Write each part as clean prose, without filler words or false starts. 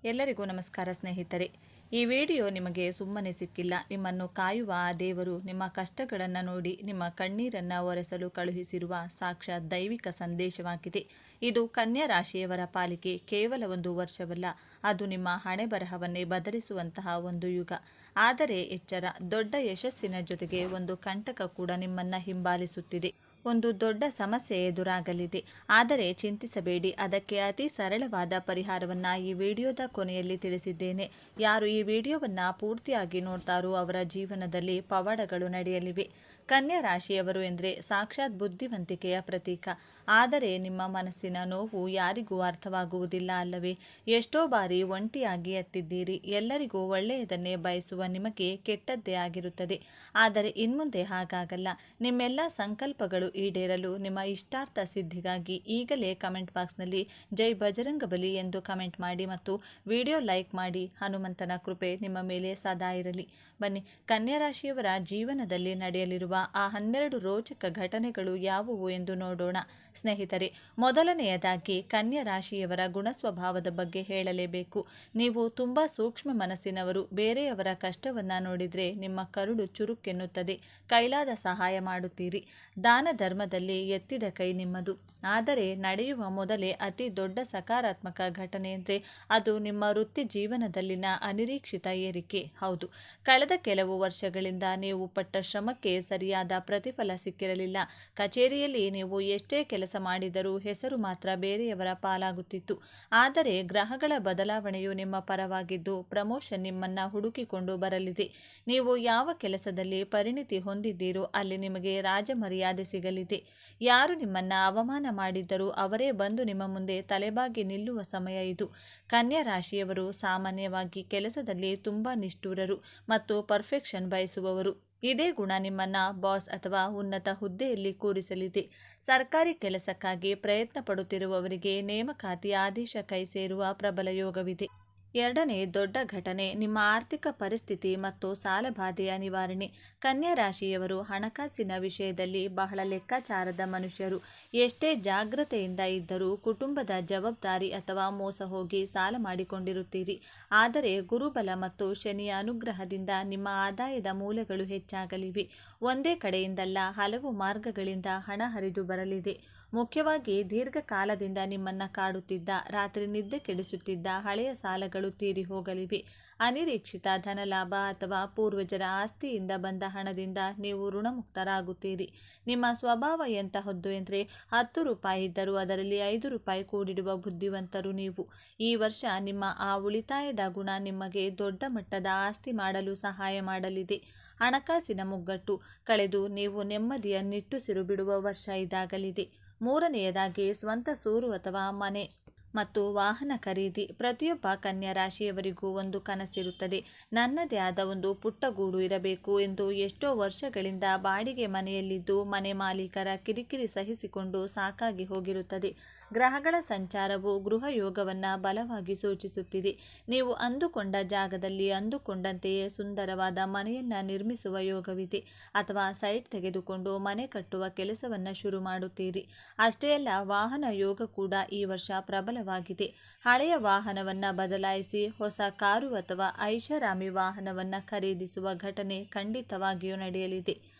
ಎಲ್ಲರಿಗೂ ನಮಸ್ಕಾರ ಸ್ನೇಹಿತರೆ. ಈ ವಿಡಿಯೋ ನಿಮಗೆ ಸುಮ್ಮನೆ ಸಿಕ್ಕಿಲ್ಲ. ನಿಮ್ಮನ್ನು ಕಾಯುವ ಆ ದೇವರು ನಿಮ್ಮ ಕಷ್ಟಗಳನ್ನು ನೋಡಿ ನಿಮ್ಮ ಕಣ್ಣೀರನ್ನು ಒರೆಸಲು ಕಳುಹಿಸಿರುವ ಸಾಕ್ಷಾತ್ ದೈವಿಕ ಸಂದೇಶವಾಗಿದೆ. ಇದು ಕನ್ಯಾ ರಾಶಿಯವರ ಪಾಲಿಗೆ ಕೇವಲ ಒಂದು ವರ್ಷವಲ್ಲ, ಅದು ನಿಮ್ಮ ಹಣೆ ಬರಹವನ್ನೇ ಬದಲಿಸುವಂತಹ ಒಂದು ಯುಗ. ಆದರೆ ಎಚ್ಚರ, ದೊಡ್ಡ ಯಶಸ್ಸಿನ ಜೊತೆಗೆ ಒಂದು ಕಂಟಕ ಕೂಡ ನಿಮ್ಮನ್ನು ಹಿಂಬಾಲಿಸುತ್ತಿದೆ. ಒಂದು ದೊಡ್ಡ ಸಮಸ್ಯೆ ಎದುರಾಗಲಿದೆ, ಆದರೆ ಚಿಂತಿಸಬೇಡಿ. ಅದಕ್ಕೆ ಅತಿ ಸರಳವಾದ ಪರಿಹಾರವನ್ನು ಈ ವಿಡಿಯೋದ ಕೊನೆಯಲ್ಲಿ ತಿಳಿಸಿದ್ದೇನೆ. ಯಾರು ಈ ವಿಡಿಯೋವನ್ನು ಪೂರ್ತಿಯಾಗಿ ನೋಡ್ತಾರೋ ಅವರ ಜೀವನದಲ್ಲಿ ಪವಾಡಗಳು ನಡೆಯಲಿವೆ. ಕನ್ಯಾ ರಾಶಿಯವರು ಎಂದರೆ ಸಾಕ್ಷಾತ್ ಬುದ್ಧಿವಂತಿಕೆಯ ಪ್ರತೀಕ. ಆದರೆ ನಿಮ್ಮ ಮನಸ್ಸಿನ ನೋವು ಯಾರಿಗೂ ಅರ್ಥವಾಗುವುದಿಲ್ಲ ಅಲ್ಲವೇ? ಎಷ್ಟೋ ಬಾರಿ ಒಂಟಿಯಾಗಿ ಅತ್ತಿದ್ದೀರಿ. ಎಲ್ಲರಿಗೂ ಒಳ್ಳೆಯದನ್ನೇ ಬಯಸುವ ನಿಮಗೆ ಕೆಟ್ಟದ್ದೇ ಆಗಿರುತ್ತದೆ. ಆದರೆ ಇನ್ಮುಂದೆ ಹಾಗಾಗಲ್ಲ. ನಿಮ್ಮೆಲ್ಲ ಸಂಕಲ್ಪಗಳು ಈಡೇರಲು, ನಿಮ್ಮ ಇಷ್ಟಾರ್ಥ ಸಿದ್ಧಿಗಾಗಿ ಈಗಲೇ ಕಮೆಂಟ್ ಬಾಕ್ಸ್ನಲ್ಲಿ ಜೈ ಬಜರಂಗಬಲಿ ಎಂದು ಕಮೆಂಟ್ ಮಾಡಿ ಮತ್ತು ವಿಡಿಯೋ ಲೈಕ್ ಮಾಡಿ. ಹನುಮಂತನ ಕೃಪೆ ನಿಮ್ಮ ಮೇಲೆ ಸದಾ ಇರಲಿ. ಬನ್ನಿ, ಕನ್ಯಾ ರಾಶಿಯವರ ಜೀವನದಲ್ಲಿ ನಡೆಯಲಿರುವ ಆ 12 ರೋಚಕ ಘಟನೆಗಳು ಯಾವುವು ಎಂದು ನೋಡೋಣ. ಸ್ನೇಹಿತರೆ, ಮೊದಲನೆಯದಾಗಿ ಕನ್ಯಾ ರಾಶಿಯವರ ಗುಣಸ್ವಭಾವದ ಬಗ್ಗೆ ಹೇಳಲೇಬೇಕು. ನೀವು ತುಂಬ ಸೂಕ್ಷ್ಮ ಮನಸ್ಸಿನವರು. ಬೇರೆಯವರ ಕಷ್ಟವನ್ನು ನೋಡಿದರೆ ನಿಮ್ಮ ಕರುಳು ಚುರುಕೆನ್ನುತ್ತದೆ. ಕೈಲಾದ ಸಹಾಯ ಮಾಡುತ್ತೀರಿ. ದಾನ ಧರ್ಮದಲ್ಲಿ ಎತ್ತಿದ ಕೈ ನಿಮ್ಮದು. ಆದರೆ ನಡೆಯುವ ಮೊದಲೇ ಅತಿ ದೊಡ್ಡ ಸಕಾರಾತ್ಮಕ ಘಟನೆ ಅಂದರೆ ಅದು ನಿಮ್ಮ ವೃತ್ತಿ ಜೀವನದಲ್ಲಿನ ಅನಿರೀಕ್ಷಿತ ಏರಿಕೆ. ಹೌದು, ಕಳೆದ ಕೆಲವು ವರ್ಷಗಳಿಂದ ನೀವು ಪಟ್ಟ ಶ್ರಮಕ್ಕೆ ಸರಿಯಾದ ಪ್ರತಿಫಲ ಸಿಕ್ಕಿರಲಿಲ್ಲ. ಕಚೇರಿಯಲ್ಲಿ ನೀವು ಎಷ್ಟೇ ಕೆಲಸ ಮಾಡಿದರೂ ಹೆಸರು ಮಾತ್ರ ಬೇರೆಯವರ ಪಾಲಾಗುತ್ತಿತ್ತು. ಆದರೆ ಗ್ರಹಗಳ ಬದಲಾವಣೆಯು ನಿಮ್ಮ ಪರವಾಗಿದ್ದು ಪ್ರಮೋಷನ್ ನಿಮ್ಮನ್ನು ಹುಡುಕಿಕೊಂಡು ಬರಲಿದೆ. ನೀವು ಯಾವ ಕೆಲಸದಲ್ಲಿ ಪರಿಣಿತಿ ಹೊಂದಿದ್ದೀರೋ ಅಲ್ಲಿ ನಿಮಗೆ ರಾಜಮರ್ಯಾದೆ ಸಿಗಲಿದೆ. ಯಾರು ನಿಮ್ಮನ್ನು ಅವಮಾನ ಮಾಡಿದ್ದರೂ ಅವರೇ ಬಂದು ನಿಮ್ಮ ಮುಂದೆ ತಲೆಬಾಗಿ ನಿಲ್ಲುವ ಸಮಯ ಇದು. ಕನ್ಯಾ ರಾಶಿಯವರು ಸಾಮಾನ್ಯವಾಗಿ ಕೆಲಸದಲ್ಲಿ ತುಂಬ ನಿಷ್ಠುರರು ಮತ್ತು ಪರ್ಫೆಕ್ಷನ್ ಬಯಸುವವರು. ಇದೇ ಗುಣ ನಿಮ್ಮನ್ನ ಬಾಸ್ ಅಥವಾ ಉನ್ನತ ಹುದ್ದೆಯಲ್ಲಿ ಕೂರಿಸಲಿದೆ. ಸರ್ಕಾರಿ ಕೆಲಸಕ್ಕಾಗಿ ಪ್ರಯತ್ನ ಪಡುತ್ತಿರುವವರಿಗೆ ನೇಮಕಾತಿ ಆದೇಶ ಕೈ ಸೇರುವ ಪ್ರಬಲ ಯೋಗವಿದೆ. ಎರಡನೇ ದೊಡ್ಡ ಘಟನೆ ನಿಮ್ಮ ಆರ್ಥಿಕ ಪರಿಸ್ಥಿತಿ ಮತ್ತು ಸಾಲಬಾಧೆಯ ನಿವಾರಣೆ. ಕನ್ಯಾ ರಾಶಿಯವರು ಹಣಕಾಸಿನ ವಿಷಯದಲ್ಲಿ ಬಹಳ ಲೆಕ್ಕಾಚಾರದ ಮನುಷ್ಯರು. ಎಷ್ಟೇ ಜಾಗ್ರತೆಯಿಂದ ಇದ್ದರೂ ಕುಟುಂಬದ ಜವಾಬ್ದಾರಿ ಅಥವಾ ಮೋಸ ಹೋಗಿ ಸಾಲ ಮಾಡಿಕೊಂಡಿರುತ್ತೀರಿ. ಆದರೆ ಗುರುಬಲ ಮತ್ತು ಶನಿಯ ಅನುಗ್ರಹದಿಂದ ನಿಮ್ಮ ಆದಾಯದ ಮೂಲಗಳು ಹೆಚ್ಚಾಗಲಿವೆ. ಒಂದೇ ಕಡೆಯಿಂದಲ್ಲ, ಹಲವು ಮಾರ್ಗಗಳಿಂದ ಹಣ ಹರಿದು ಬರಲಿದೆ. ಮುಖ್ಯವಾಗಿ ದೀರ್ಘಕಾಲದಿಂದ ನಿಮ್ಮನ್ನು ಕಾಡುತ್ತಿದ್ದ, ರಾತ್ರಿ ನಿದ್ದೆ ಕೆಡಿಸುತ್ತಿದ್ದ ಹಳೆಯ ಸಾಲಗಳು ತೀರಿ ಹೋಗಲಿವೆ. ಅನಿರೀಕ್ಷಿತ ಧನಲಾಭ ಅಥವಾ ಪೂರ್ವಜರ ಆಸ್ತಿಯಿಂದ ಬಂದ ಹಣದಿಂದ ನೀವು ಋಣಮುಕ್ತರಾಗುತ್ತೀರಿ. ನಿಮ್ಮ ಸ್ವಭಾವ ಎಂತಹದ್ದು ಎಂದರೆ 10 ರೂಪಾಯಿ ಇದ್ದರೂ ಅದರಲ್ಲಿ 5 ರೂಪಾಯಿ ಕೂಡಿಡುವ ಬುದ್ಧಿವಂತರು ನೀವು. ಈ ವರ್ಷ ನಿಮ್ಮ ಆ ಉಳಿತಾಯದ ಗುಣ ನಿಮಗೆ ದೊಡ್ಡ ಮಟ್ಟದ ಆಸ್ತಿ ಮಾಡಲು ಸಹಾಯ ಮಾಡಲಿದೆ. ಹಣಕಾಸಿನ ಮುಗ್ಗಟ್ಟು ಕಳೆದು ನೀವು ನೆಮ್ಮದಿಯ ನಿಟ್ಟುಸಿರು ಬಿಡುವ ವರ್ಷ ಇದಾಗಲಿದೆ. ಮೂರನೆಯದಾಗಿ ಸ್ವಂತ ಸೂರು ಅಥವಾ ಮನೆ ಮತ್ತು ವಾಹನ ಖರೀದಿ. ಪ್ರತಿಯೊಬ್ಬ ಕನ್ಯಾ ರಾಶಿಯವರಿಗೂ ಒಂದು ಕನಸಿರುತ್ತದೆ. ನನ್ನದೇ ಆದ ಒಂದು ಪುಟ್ಟ ಗೂಡು ಇರಬೇಕು ಎಂದು. ಎಷ್ಟೋ ವರ್ಷಗಳಿಂದ ಬಾಡಿಗೆ ಮನೆಯಲ್ಲಿದ್ದು ಮನೆ ಮಾಲೀಕರ ಕಿರಿಕಿರಿ ಸಹಿಸಿಕೊಂಡು ಸಾಕಾಗಿ ಹೋಗಿರುತ್ತದೆ. ಗ್ರಹಗಳ ಸಂಚಾರವು ಗೃಹ ಯೋಗವನ್ನು ಬಲವಾಗಿ ಸೂಚಿಸುತ್ತಿದೆ. ನೀವು ಅಂದುಕೊಂಡ ಜಾಗದಲ್ಲಿ ಅಂದುಕೊಂಡಂತೆಯೇ ಸುಂದರವಾದ ಮನೆಯನ್ನು ನಿರ್ಮಿಸುವ ಯೋಗವಿದೆ. ಅಥವಾ ಸೈಟ್ ತೆಗೆದುಕೊಂಡು ಮನೆ ಕಟ್ಟುವ ಕೆಲಸವನ್ನು ಶುರು ಮಾಡುತ್ತೀರಿ. ಅಷ್ಟೇ ಅಲ್ಲ, ವಾಹನ ಯೋಗ ಕೂಡ ಈ ವರ್ಷ ಪ್ರಬಲವಾಗಿದೆ. ಹಳೆಯ ವಾಹನವನ್ನು ಬದಲಾಯಿಸಿ ಹೊಸ ಕಾರು ಅಥವಾ ಐಷಾರಾಮಿ ವಾಹನವನ್ನು ಖರೀದಿಸುವ ಘಟನೆ ಖಂಡಿತವಾಗಿಯೂ ನಡೆಯಲಿದೆ.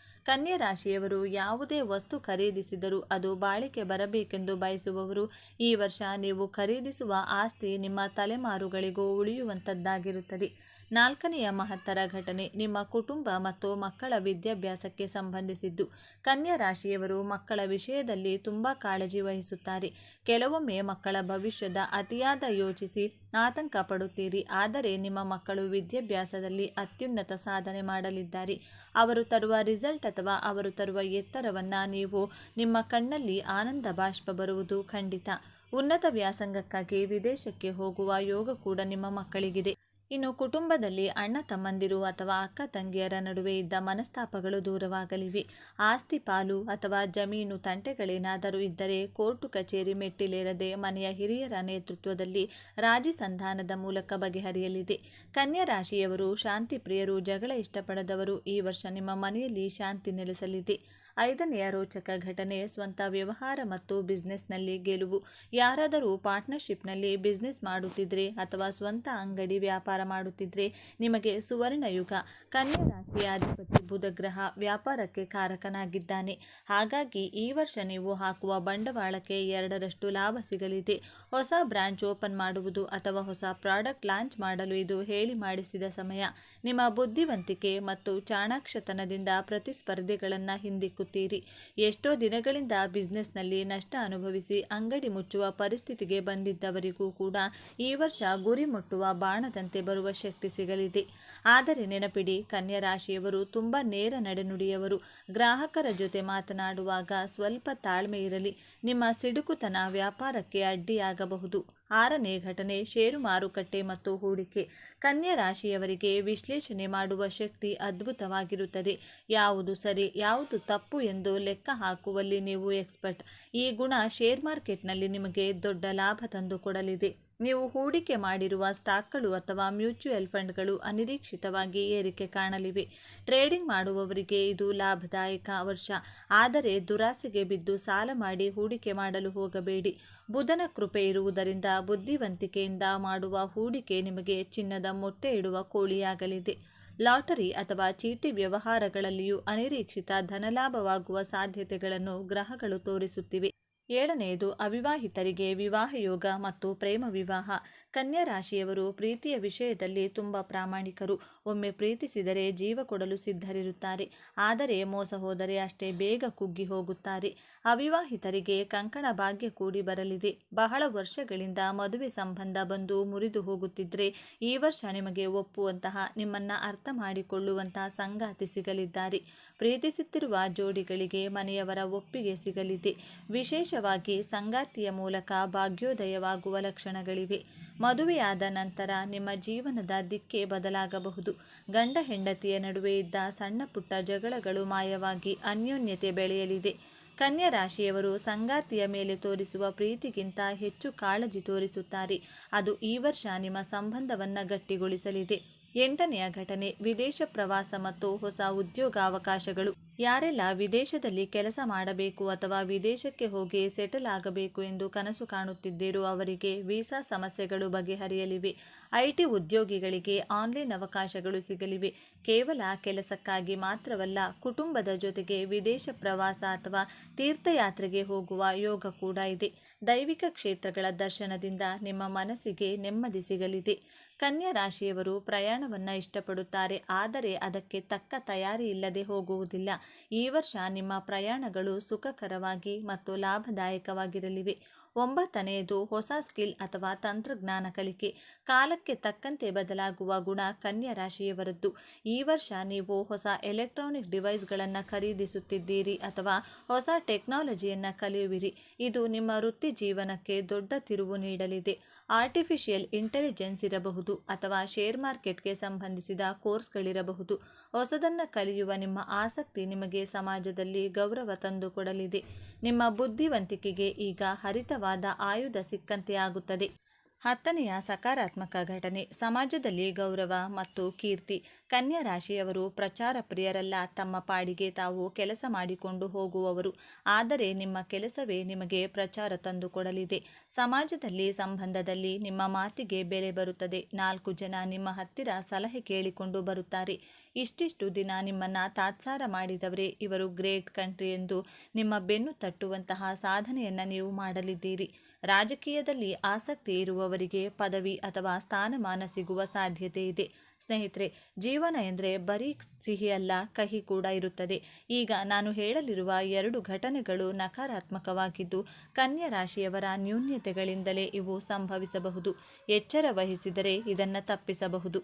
ಕನ್ಯಾ ರಾಶಿಯವರು ಯಾವುದೇ ವಸ್ತು ಖರೀದಿಸಿದರೂ ಅದು ಬಾಳಿಕೆ ಬರಬೇಕೆಂದು ಬಯಸುವವರು. ಈ ವರ್ಷ ನೀವು ಖರೀದಿಸುವ ಆಸ್ತಿ ನಿಮ್ಮ ತಲೆಮಾರುಗಳಿಗೂ ಉಳಿಯುವಂಥದ್ದಾಗಿರುತ್ತದೆ. ನಾಲ್ಕನೆಯ ಮಹತ್ತರ ಘಟನೆ ನಿಮ್ಮ ಕುಟುಂಬ ಮತ್ತು ಮಕ್ಕಳ ವಿದ್ಯಾಭ್ಯಾಸಕ್ಕೆ ಸಂಬಂಧಿಸಿದ್ದು. ಕನ್ಯಾ ರಾಶಿಯವರು ಮಕ್ಕಳ ವಿಷಯದಲ್ಲಿ ತುಂಬ ಕಾಳಜಿ ವಹಿಸುತ್ತಾರೆ. ಕೆಲವೊಮ್ಮೆ ಮಕ್ಕಳ ಭವಿಷ್ಯದ ಅತಿಯಾದ ಯೋಚಿಸಿ ಆತಂಕ ಪಡುತ್ತೀರಿ. ಆದರೆ ನಿಮ್ಮ ಮಕ್ಕಳು ವಿದ್ಯಾಭ್ಯಾಸದಲ್ಲಿ ಅತ್ಯುನ್ನತ ಸಾಧನೆ ಮಾಡಲಿದ್ದಾರೆ. ಅವರು ತರುವ ರಿಸಲ್ಟ್ ಅಥವಾ ಅವರು ತರುವ ಎತ್ತರವನ್ನು ನೀವು ನಿಮ್ಮ ಕಣ್ಣಲ್ಲಿ ಆನಂದ ಬಾಷ್ಪ ಬರುವುದು ಖಂಡಿತ. ಉನ್ನತ ವ್ಯಾಸಂಗಕ್ಕಾಗಿ ವಿದೇಶಕ್ಕೆ ಹೋಗುವ ಯೋಗ ಕೂಡ ನಿಮ್ಮ ಮಕ್ಕಳಿಗಿದೆ. ಇನ್ನು ಕುಟುಂಬದಲ್ಲಿ ಅಣ್ಣ ತಮ್ಮಂದಿರು ಅಥವಾ ಅಕ್ಕ ತಂಗಿಯರ ನಡುವೆ ಇದ್ದ ಮನಸ್ತಾಪಗಳು ದೂರವಾಗಲಿವೆ. ಆಸ್ತಿ ಪಾಲು ಅಥವಾ ಜಮೀನು ತಂಟೆಗಳೇನಾದರೂ ಇದ್ದರೆ ಕೋರ್ಟು ಕಚೇರಿ ಮೆಟ್ಟಿಲೇರದೆ ಮನೆಯ ಹಿರಿಯರ ನೇತೃತ್ವದಲ್ಲಿ ರಾಜಿ ಸಂಧಾನದ ಮೂಲಕ ಬಗೆಹರಿಯಲಿದೆ. ಕನ್ಯಾ ರಾಶಿಯವರು ಶಾಂತಿ ಪ್ರಿಯರು, ಜಗಳ ಇಷ್ಟಪಡದವರು. ಈ ವರ್ಷ ನಿಮ್ಮ ಮನೆಯಲ್ಲಿ ಶಾಂತಿ ನೆಲೆಸಲಿದೆ. ಐದನೆಯ ರೋಚಕ ಘಟನೆ ಸ್ವಂತ ವ್ಯವಹಾರ ಮತ್ತು ಬಿಸ್ನೆಸ್ನಲ್ಲಿ ಗೆಲುವು. ಯಾರಾದರೂ ಪಾರ್ಟ್ನರ್ಶಿಪ್ನಲ್ಲಿ ಬಿಸ್ನೆಸ್ ಮಾಡುತ್ತಿದ್ರೆ ಅಥವಾ ಸ್ವಂತ ಅಂಗಡಿ ವ್ಯಾಪಾರ ಮಾಡುತ್ತಿದ್ರೆ ನಿಮಗೆ ಸುವರ್ಣ ಯುಗ. ಕನ್ಯಾ ರಾಶಿಯ ಅಧಿಪತಿ ಬುಧ ಗ್ರಹ ವ್ಯಾಪಾರಕ್ಕೆ ಕಾರಕನಾಗಿದ್ದಾನೆ. ಹಾಗಾಗಿ ಈ ವರ್ಷ ನೀವು ಹಾಕುವ ಬಂಡವಾಳಕ್ಕೆ 2ರಷ್ಟು ಲಾಭ ಸಿಗಲಿದೆ. ಹೊಸ ಬ್ರಾಂಚ್ ಓಪನ್ ಮಾಡುವುದು ಅಥವಾ ಹೊಸ ಪ್ರಾಡಕ್ಟ್ ಲಾಂಚ್ ಮಾಡಲು ಇದು ಹೇಳಿ ಮಾಡಿಸಿದ ಸಮಯ. ನಿಮ್ಮ ಬುದ್ಧಿವಂತಿಕೆ ಮತ್ತು ಚಾಣಾಕ್ಷತನದಿಂದ ಪ್ರತಿಸ್ಪರ್ಧಿಗಳನ್ನು ಹಿಂದಿಕ್ಕುತ್ತೀರಿ. ಎಷ್ಟೋ ದಿನಗಳಿಂದ ಬಿಸ್ನೆಸ್ನಲ್ಲಿ ನಷ್ಟ ಅನುಭವಿಸಿ ಅಂಗಡಿ ಮುಚ್ಚುವ ಪರಿಸ್ಥಿತಿಗೆ ಬಂದಿದ್ದವರಿಗೂ ಕೂಡ ಈ ವರ್ಷ ಗುರಿ ಮುಟ್ಟುವ ಬಾಣದಂತೆ ಬರುವ ಶಕ್ತಿ ಸಿಗಲಿದೆ. ಆದರೆ ನೆನಪಿಡಿ, ಕನ್ಯಾ ರಾಶಿಯವರು ತುಂಬ ನೇರ ನಡೆನುಡಿಯವರು. ಗ್ರಾಹಕರ ಜೊತೆ ಮಾತನಾಡುವಾಗ ಸ್ವಲ್ಪ ತಾಳ್ಮೆ ಇರಲಿ. ನಿಮ್ಮ ಸಿಡುಕುತನ ವ್ಯಾಪಾರಕ್ಕೆ ಅಡ್ಡಿಯಾಗಬಹುದು. 6ನೇ ಘಟನೆ ಷೇರು ಮಾರುಕಟ್ಟೆ ಮತ್ತು ಹೂಡಿಕೆ. ಕನ್ಯಾ ರಾಶಿಯವರಿಗೆ ವಿಶ್ಲೇಷಣೆ ಮಾಡುವ ಶಕ್ತಿ ಅದ್ಭುತವಾಗಿರುತ್ತದೆ. ಯಾವುದು ಸರಿ ಯಾವುದು ತಪ್ಪು ಎಂದು ಲೆಕ್ಕ ಹಾಕುವಲ್ಲಿ ನೀವು ಎಕ್ಸ್ಪರ್ಟ್. ಈ ಗುಣ ಶೇರ್ ಮಾರ್ಕೆಟ್ನಲ್ಲಿ ನಿಮಗೆ ದೊಡ್ಡ ಲಾಭ ತಂದು ಕೊಡಲಿದೆ. ನೀವು ಹೂಡಿಕೆ ಮಾಡಿರುವ ಸ್ಟಾಕ್ಗಳು ಅಥವಾ ಮ್ಯೂಚುವಲ್ ಫಂಡ್ಗಳು ಅನಿರೀಕ್ಷಿತವಾಗಿ ಏರಿಕೆ ಕಾಣಲಿವೆ. ಟ್ರೇಡಿಂಗ್ ಮಾಡುವವರಿಗೆ ಇದು ಲಾಭದಾಯಕ ವರ್ಷ. ಆದರೆ ದುರಾಸೆಗೆ ಬಿದ್ದು ಸಾಲ ಮಾಡಿ ಹೂಡಿಕೆ ಮಾಡಲು ಹೋಗಬೇಡಿ. ಬುಧನ ಕೃಪೆ ಇರುವುದರಿಂದ ಬುದ್ಧಿವಂತಿಕೆಯಿಂದ ಮಾಡುವ ಹೂಡಿಕೆ ನಿಮಗೆ ಚಿನ್ನದ ಮೊಟ್ಟೆ ಇಡುವ ಕೋಳಿಯಾಗಲಿದೆ. ಲಾಟರಿ ಅಥವಾ ಚೀಟಿ ವ್ಯವಹಾರಗಳಲ್ಲಿಯೂ ಅನಿರೀಕ್ಷಿತ ಧನಲಾಭವಾಗುವ ಸಾಧ್ಯತೆಗಳನ್ನು ಗ್ರಹಗಳು ತೋರಿಸುತ್ತಿವೆ. 7ನೇದು ಅವಿವಾಹಿತರಿಗೆ ವಿವಾಹ ಯೋಗ ಮತ್ತು ಪ್ರೇಮ ವಿವಾಹ. ಕನ್ಯಾ ರಾಶಿಯವರು ಪ್ರೀತಿಯ ವಿಷಯದಲ್ಲಿ ತುಂಬ ಪ್ರಾಮಾಣಿಕರು. ಒಮ್ಮೆ ಪ್ರೀತಿಸಿದರೆ ಜೀವ ಕೊಡಲು ಸಿದ್ಧರಿರುತ್ತಾರೆ. ಆದರೆ ಮೋಸ ಹೋದರೆ ಅಷ್ಟೇ ಬೇಗ ಕುಗ್ಗಿ ಹೋಗುತ್ತಾರೆ. ಅವಿವಾಹಿತರಿಗೆ ಕಂಕಣ ಭಾಗ್ಯ ಕೂಡಿ ಬರಲಿದೆ. ಬಹಳ ವರ್ಷಗಳಿಂದ ಮದುವೆ ಸಂಬಂಧ ಬಂದು ಮುರಿದು ಹೋಗುತ್ತಿದ್ರೆ ಈ ವರ್ಷ ನಿಮಗೆ ಒಪ್ಪುವಂತಹ, ನಿಮ್ಮನ್ನು ಅರ್ಥ ಮಾಡಿಕೊಳ್ಳುವಂತಹ ಸಂಗಾತಿ ಸಿಗಲಿದ್ದಾರೆ. ಪ್ರೀತಿಸುತ್ತಿರುವ ಜೋಡಿಗಳಿಗೆ ಮನೆಯವರ ಒಪ್ಪಿಗೆ ಸಿಗಲಿದೆ. ವಿಶೇಷವಾಗಿ ಸಂಗಾತಿಯ ಮೂಲಕ ಭಾಗ್ಯೋದಯವಾಗುವ ಲಕ್ಷಣಗಳಿವೆ. ಮದುವೆಯಾದ ನಂತರ ನಿಮ್ಮ ಜೀವನದ ದಿಕ್ಕೇ ಬದಲಾಗಬಹುದು. ಗಂಡ ಹೆಂಡತಿಯ ನಡುವೆ ಇದ್ದ ಸಣ್ಣ ಪುಟ್ಟ ಜಗಳಗಳು ಮಾಯವಾಗಿ ಅನ್ಯೋನ್ಯತೆ ಬೆಳೆಯಲಿದೆ. ಕನ್ಯಾ ರಾಶಿಯವರು ಸಂಗಾತಿಯ ಮೇಲೆ ತೋರಿಸುವ ಪ್ರೀತಿಗಿಂತ ಹೆಚ್ಚು ಕಾಳಜಿ ತೋರಿಸುತ್ತಾರೆ. ಅದು ಈ ವರ್ಷ ನಿಮ್ಮ ಸಂಬಂಧವನ್ನು ಗಟ್ಟಿಗೊಳಿಸಲಿದೆ. 8ನೆಯ ಘಟನೆ ವಿದೇಶ ಪ್ರವಾಸ ಮತ್ತು ಹೊಸ ಉದ್ಯೋಗಾವಕಾಶಗಳು. ಯಾರೆಲ್ಲ ವಿದೇಶದಲ್ಲಿ ಕೆಲಸ ಮಾಡಬೇಕು ಅಥವಾ ವಿದೇಶಕ್ಕೆ ಹೋಗಿ ಸೆಟಲ್ ಆಗಬೇಕು ಎಂದು ಕನಸು ಕಾಣುತ್ತಿದ್ದೀರೋ ಅವರಿಗೆ ವೀಸಾ ಸಮಸ್ಯೆಗಳು ಬಗೆಹರಿಯಲಿವೆ. ಐಟಿ ಉದ್ಯೋಗಿಗಳಿಗೆ ಆನ್ಲೈನ್ ಅವಕಾಶಗಳು ಸಿಗಲಿವೆ. ಕೇವಲ ಕೆಲಸಕ್ಕಾಗಿ ಮಾತ್ರವಲ್ಲ, ಕುಟುಂಬದ ಜೊತೆಗೆ ವಿದೇಶ ಪ್ರವಾಸ ಅಥವಾ ತೀರ್ಥಯಾತ್ರೆಗೆ ಹೋಗುವ ಯೋಗ ಕೂಡ ಇದೆ. ದೈವಿಕ ಕ್ಷೇತ್ರಗಳ ದರ್ಶನದಿಂದ ನಿಮ್ಮ ಮನಸ್ಸಿಗೆ ನೆಮ್ಮದಿ ಸಿಗಲಿದೆ. ಕನ್ಯಾ ರಾಶಿಯವರು ಪ್ರಯಾಣವನ್ನು ಇಷ್ಟಪಡುತ್ತಾರೆ, ಆದರೆ ಅದಕ್ಕೆ ತಕ್ಕ ತಯಾರಿ ಇಲ್ಲದೆ ಹೋಗುವುದಿಲ್ಲ. ಈ ವರ್ಷ ನಿಮ್ಮ ಪ್ರಯಾಣಗಳು ಸುಖಕರವಾಗಿ ಮತ್ತು ಲಾಭದಾಯಕವಾಗಿರಲಿವೆ. 9ನೇದು ಹೊಸ ಸ್ಕಿಲ್ ಅಥವಾ ತಂತ್ರಜ್ಞಾನ ಕಲಿಕೆ. ಕಾಲಕ್ಕೆ ತಕ್ಕಂತೆ ಬದಲಾಗುವ ಗುಣ ಕನ್ಯಾ ರಾಶಿಯವರದ್ದು. ಈ ವರ್ಷ ನೀವು ಹೊಸ ಎಲೆಕ್ಟ್ರಾನಿಕ್ ಡಿವೈಸ್ಗಳನ್ನು ಖರೀದಿಸುತ್ತಿದ್ದೀರಿ ಅಥವಾ ಹೊಸ ಟೆಕ್ನಾಲಜಿಯನ್ನು ಕಲಿಯುವಿರಿ. ಇದು ನಿಮ್ಮ ವೃತ್ತಿ ಜೀವನಕ್ಕೆ ದೊಡ್ಡ ತಿರುವು ನೀಡಲಿದೆ. ಆರ್ಟಿಫಿಷಿಯಲ್ ಇಂಟೆಲಿಜೆನ್ಸ್ ಇರಬಹುದು ಅಥವಾ ಶೇರ್ ಮಾರ್ಕೆಟ್ಗೆ ಸಂಬಂಧಿಸಿದ ಕೋರ್ಸ್ಗಳಿರಬಹುದು. ಹೊಸದನ್ನು ಕಲಿಯುವ ನಿಮ್ಮ ಆಸಕ್ತಿ ನಿಮಗೆ ಸಮಾಜದಲ್ಲಿ ಗೌರವ ತಂದುಕೊಡಲಿದೆ. ನಿಮ್ಮ ಬುದ್ಧಿವಂತಿಕೆಗೆ ಈಗ ಹರಿತವಾದ ಆಯುಧ ಸಿಕ್ಕಂತೆ ಆಗುತ್ತದೆ. 10ನೆಯ ಸಕಾರಾತ್ಮಕ ಘಟನೆ ಸಮಾಜದಲ್ಲಿ ಗೌರವ ಮತ್ತು ಕೀರ್ತಿ. ಕನ್ಯಾ ರಾಶಿಯವರು ಪ್ರಚಾರ ಪ್ರಿಯರಲ್ಲ. ತಮ್ಮ ಪಾಡಿಗೆ ತಾವು ಕೆಲಸ ಮಾಡಿಕೊಂಡು ಹೋಗುವವರು. ಆದರೆ ನಿಮ್ಮ ಕೆಲಸವೇ ನಿಮಗೆ ಪ್ರಚಾರ ತಂದುಕೊಡಲಿದೆ. ಸಮಾಜದಲ್ಲಿ ಸಂಬಂಧದಲ್ಲಿ ನಿಮ್ಮ ಮಾತಿಗೆ ಬೆಲೆ ಬರುತ್ತದೆ. 4 ಜನ ನಿಮ್ಮ ಹತ್ತಿರ ಸಲಹೆ ಕೇಳಿಕೊಂಡು ಬರುತ್ತಾರೆ. ಇಷ್ಟಿಷ್ಟು ದಿನ ನಿಮ್ಮನ್ನು ತಾತ್ಸಾರ ಮಾಡಿದವರೇ ಇವರು ಗ್ರೇಟ್ ಕಂಟ್ರಿ ಎಂದು ನಿಮ್ಮ ಬೆನ್ನು ತಟ್ಟುವಂತಹ ಸಾಧನೆಯನ್ನು ನೀವು ಮಾಡಲಿದ್ದೀರಿ. ರಾಜಕೀಯದಲ್ಲಿ ಆಸಕ್ತಿ ಇರುವವರಿಗೆ ಪದವಿ ಅಥವಾ ಸ್ಥಾನಮಾನ ಸಿಗುವ ಸಾಧ್ಯತೆ ಇದೆ. ಸ್ನೇಹಿತರೆ, ಜೀವನ ಎಂದರೆ ಬರೀ ಸಿಹಿಯಲ್ಲ, ಕಹಿ ಕೂಡ ಇರುತ್ತದೆ. ಈಗ ನಾನು ಹೇಳಲಿರುವ 2 ಘಟನೆಗಳು ನಕಾರಾತ್ಮಕವಾಗಿದ್ದು ಕನ್ಯಾ ರಾಶಿಯವರ ನ್ಯೂನ್ಯತೆಗಳಿಂದಲೇ ಇವು ಸಂಭವಿಸಬಹುದು. ಎಚ್ಚರ ವಹಿಸಿದರೆ ಇದನ್ನು ತಪ್ಪಿಸಬಹುದು.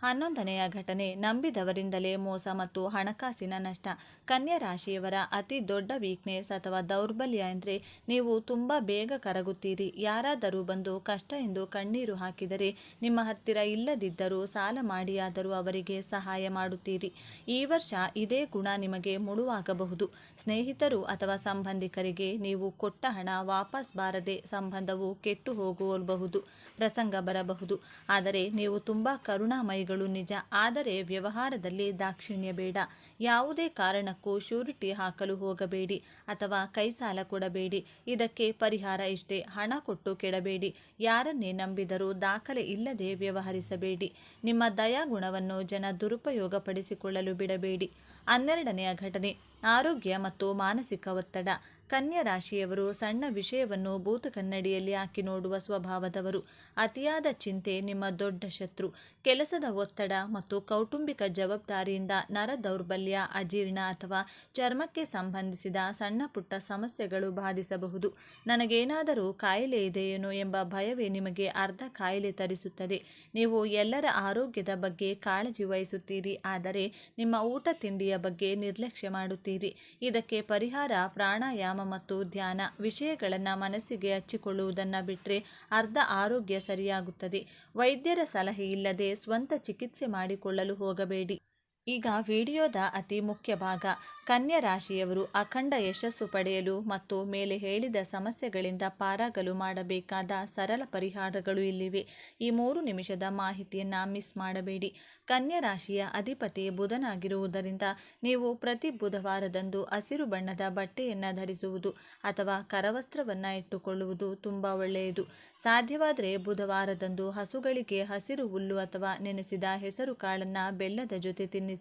11ನೆಯ ಘಟನೆ ನಂಬಿದವರಿಂದಲೇ ಮೋಸ ಮತ್ತು ಹಣಕಾಸಿನ ನಷ್ಟ. ಕನ್ಯಾ ರಾಶಿಯವರ ಅತಿ ದೊಡ್ಡ ವೀಕ್ನೆಸ್ ಅಥವಾ ದೌರ್ಬಲ್ಯ ಎಂದರೆ ನೀವು ತುಂಬ ಬೇಗ ಕರಗುತ್ತೀರಿ. ಯಾರಾದರೂ ಬಂದು ಕಷ್ಟ ಎಂದು ಕಣ್ಣೀರು ಹಾಕಿದರೆ ನಿಮ್ಮ ಹತ್ತಿರ ಇಲ್ಲದಿದ್ದರೂ ಸಾಲ ಮಾಡಿಯಾದರೂ ಅವರಿಗೆ ಸಹಾಯ ಮಾಡುತ್ತೀರಿ. ಈ ವರ್ಷ ಇದೇ ಗುಣ ನಿಮಗೆ ಮುಳುವಾಗಬಹುದು. ಸ್ನೇಹಿತರು ಅಥವಾ ಸಂಬಂಧಿಕರಿಗೆ ನೀವು ಕೊಟ್ಟ ಹಣ ವಾಪಸ್ ಬಾರದೆ ಸಂಬಂಧವು ಕೆಟ್ಟು ಹೋಗಬಹುದು, ಪ್ರಸಂಗ ಬರಬಹುದು. ಆದರೆ ನೀವು ತುಂಬ ಕರುಣಾಮಯಿ ಯೋಜನೆಗಳು ನಿಜ, ಆದರೆ ವ್ಯವಹಾರದಲ್ಲಿ ದಾಕ್ಷಿಣ್ಯ ಬೇಡ. ಯಾವುದೇ ಕಾರಣಕ್ಕೂ ಶ್ಯೂರಿಟಿ ಹಾಕಲು ಹೋಗಬೇಡಿ ಅಥವಾ ಕೈ ಸಾಲ ಕೊಡಬೇಡಿ. ಇದಕ್ಕೆ ಪರಿಹಾರ ಇಷ್ಟೇ: ಹಣ ಕೊಟ್ಟು ಕೆಡಬೇಡಿ. ಯಾರನ್ನೇ ನಂಬಿದರೂ ದಾಖಲೆ ಇಲ್ಲದೆ ವ್ಯವಹರಿಸಬೇಡಿ. ನಿಮ್ಮ ದಯಾಗುಣವನ್ನು ಜನ ದುರುಪಯೋಗಪಡಿಸಿಕೊಳ್ಳಲು ಬಿಡಬೇಡಿ. 12ನೆಯ ಘಟನೆ: ಆರೋಗ್ಯ ಮತ್ತು ಮಾನಸಿಕ ಒತ್ತಡ. ಕನ್ಯಾ ರಾಶಿಯವರು ಸಣ್ಣ ವಿಷಯವನ್ನು ಭೂತಕನ್ನಡಿಯಲ್ಲಿ ಹಾಕಿ ನೋಡುವ ಸ್ವಭಾವದವರು. ಅತಿಯಾದ ಚಿಂತೆ ನಿಮ್ಮ ದೊಡ್ಡ ಶತ್ರು. ಕೆಲಸದ ಒತ್ತಡ ಮತ್ತು ಕೌಟುಂಬಿಕ ಜವಾಬ್ದಾರಿಯಿಂದ ನರ ದೌರ್ಬಲ್ಯ, ಅಜೀರ್ಣ ಅಥವಾ ಚರ್ಮಕ್ಕೆ ಸಂಬಂಧಿಸಿದ ಸಣ್ಣ ಪುಟ್ಟ ಸಮಸ್ಯೆಗಳು ಬಾಧಿಸಬಹುದು. ನನಗೇನಾದರೂ ಕಾಯಿಲೆ ಇದೆಯೇನೋ ಎಂಬ ಭಯವೇ ನಿಮಗೆ ಅರ್ಧ ಕಾಯಿಲೆ ತರಿಸುತ್ತದೆ. ನೀವು ಎಲ್ಲರ ಆರೋಗ್ಯದ ಬಗ್ಗೆ ಕಾಳಜಿ ವಹಿಸುತ್ತೀರಿ, ಆದರೆ ನಿಮ್ಮ ಊಟ ತಿಂಡಿಯ ಬಗ್ಗೆ ನಿರ್ಲಕ್ಷ್ಯ ಮಾಡುತ್ತೀರಿ. ಇದಕ್ಕೆ ಪರಿಹಾರ ಪ್ರಾಣಾಯಾಮ ಮತ್ತು ಧ್ಯಾನ. ವಿಷಯಗಳನ್ನು ಮನಸ್ಸಿಗೆ ಹಚ್ಚಿಕೊಳ್ಳುವುದನ್ನು ಬಿಟ್ಟರೆ ಅರ್ಧ ಆರೋಗ್ಯ ಸರಿಯಾಗುತ್ತದೆ. ವೈದ್ಯರ ಸಲಹೆ ಇಲ್ಲದೆ ಸ್ವಂತ ಚಿಕಿತ್ಸೆ ಮಾಡಿಕೊಳ್ಳಲು ಹೋಗಬೇಡಿ. ಈಗ ವಿಡಿಯೋದ ಅತಿ ಮುಖ್ಯ ಭಾಗ. ಕನ್ಯಾ ರಾಶಿಯವರು ಅಖಂಡ ಯಶಸ್ಸು ಪಡೆಯಲು ಮತ್ತು ಮೇಲೆ ಹೇಳಿದ ಸಮಸ್ಯೆಗಳಿಂದ ಪಾರಾಗಲು ಮಾಡಬೇಕಾದ ಸರಳ ಪರಿಹಾರಗಳು ಇಲ್ಲಿವೆ. ಈ 3 ನಿಮಿಷದ ಮಾಹಿತಿಯನ್ನು ಮಿಸ್ ಮಾಡಬೇಡಿ. ಕನ್ಯಾ ರಾಶಿಯ ಅಧಿಪತಿ ಬುಧನಾಗಿರುವುದರಿಂದ ನೀವು ಪ್ರತಿ ಬುಧವಾರದಂದು ಹಸಿರು ಬಣ್ಣದ ಬಟ್ಟೆಯನ್ನು ಧರಿಸುವುದು ಅಥವಾ ಕರವಸ್ತ್ರವನ್ನು ಇಟ್ಟುಕೊಳ್ಳುವುದು ತುಂಬ ಒಳ್ಳೆಯದು. ಸಾಧ್ಯವಾದರೆ ಬುಧವಾರದಂದು ಹಸುಗಳಿಗೆ ಹಸಿರು ಹುಲ್ಲು ಅಥವಾ ನೆನೆಸಿದ ಹೆಸರು ಕಾಳನ್ನು ಬೆಲ್ಲದ ಜೊತೆ ತಿನ್ನಿಸಿ.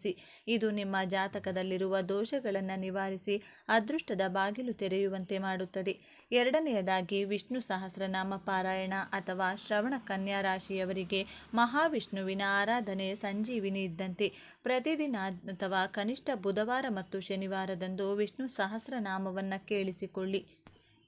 ಇದು ನಿಮ್ಮ ಜಾತಕದಲ್ಲಿರುವ ದೋಷಗಳನ್ನು ನಿವಾರಿಸಿ ಅದೃಷ್ಟದ ಬಾಗಿಲು ತೆರೆಯುವಂತೆ ಮಾಡುತ್ತದೆ. 2ನೆಯದಾಗಿ ವಿಷ್ಣು ಸಹಸ್ರನಾಮ ಪಾರಾಯಣ ಅಥವಾ ಶ್ರವಣ. ಕನ್ಯಾ ರಾಶಿಯವರಿಗೆ ಮಹಾವಿಷ್ಣುವಿನ ಆರಾಧನೆ ಸಂಜೀವಿನಿ ಇದ್ದಂತೆ. ಪ್ರತಿದಿನ ಅಥವಾ ಕನಿಷ್ಠ ಬುಧವಾರ ಮತ್ತು ಶನಿವಾರದಂದು ವಿಷ್ಣು ಸಹಸ್ರನಾಮವನ್ನು ಕೇಳಿಸಿಕೊಳ್ಳಿ.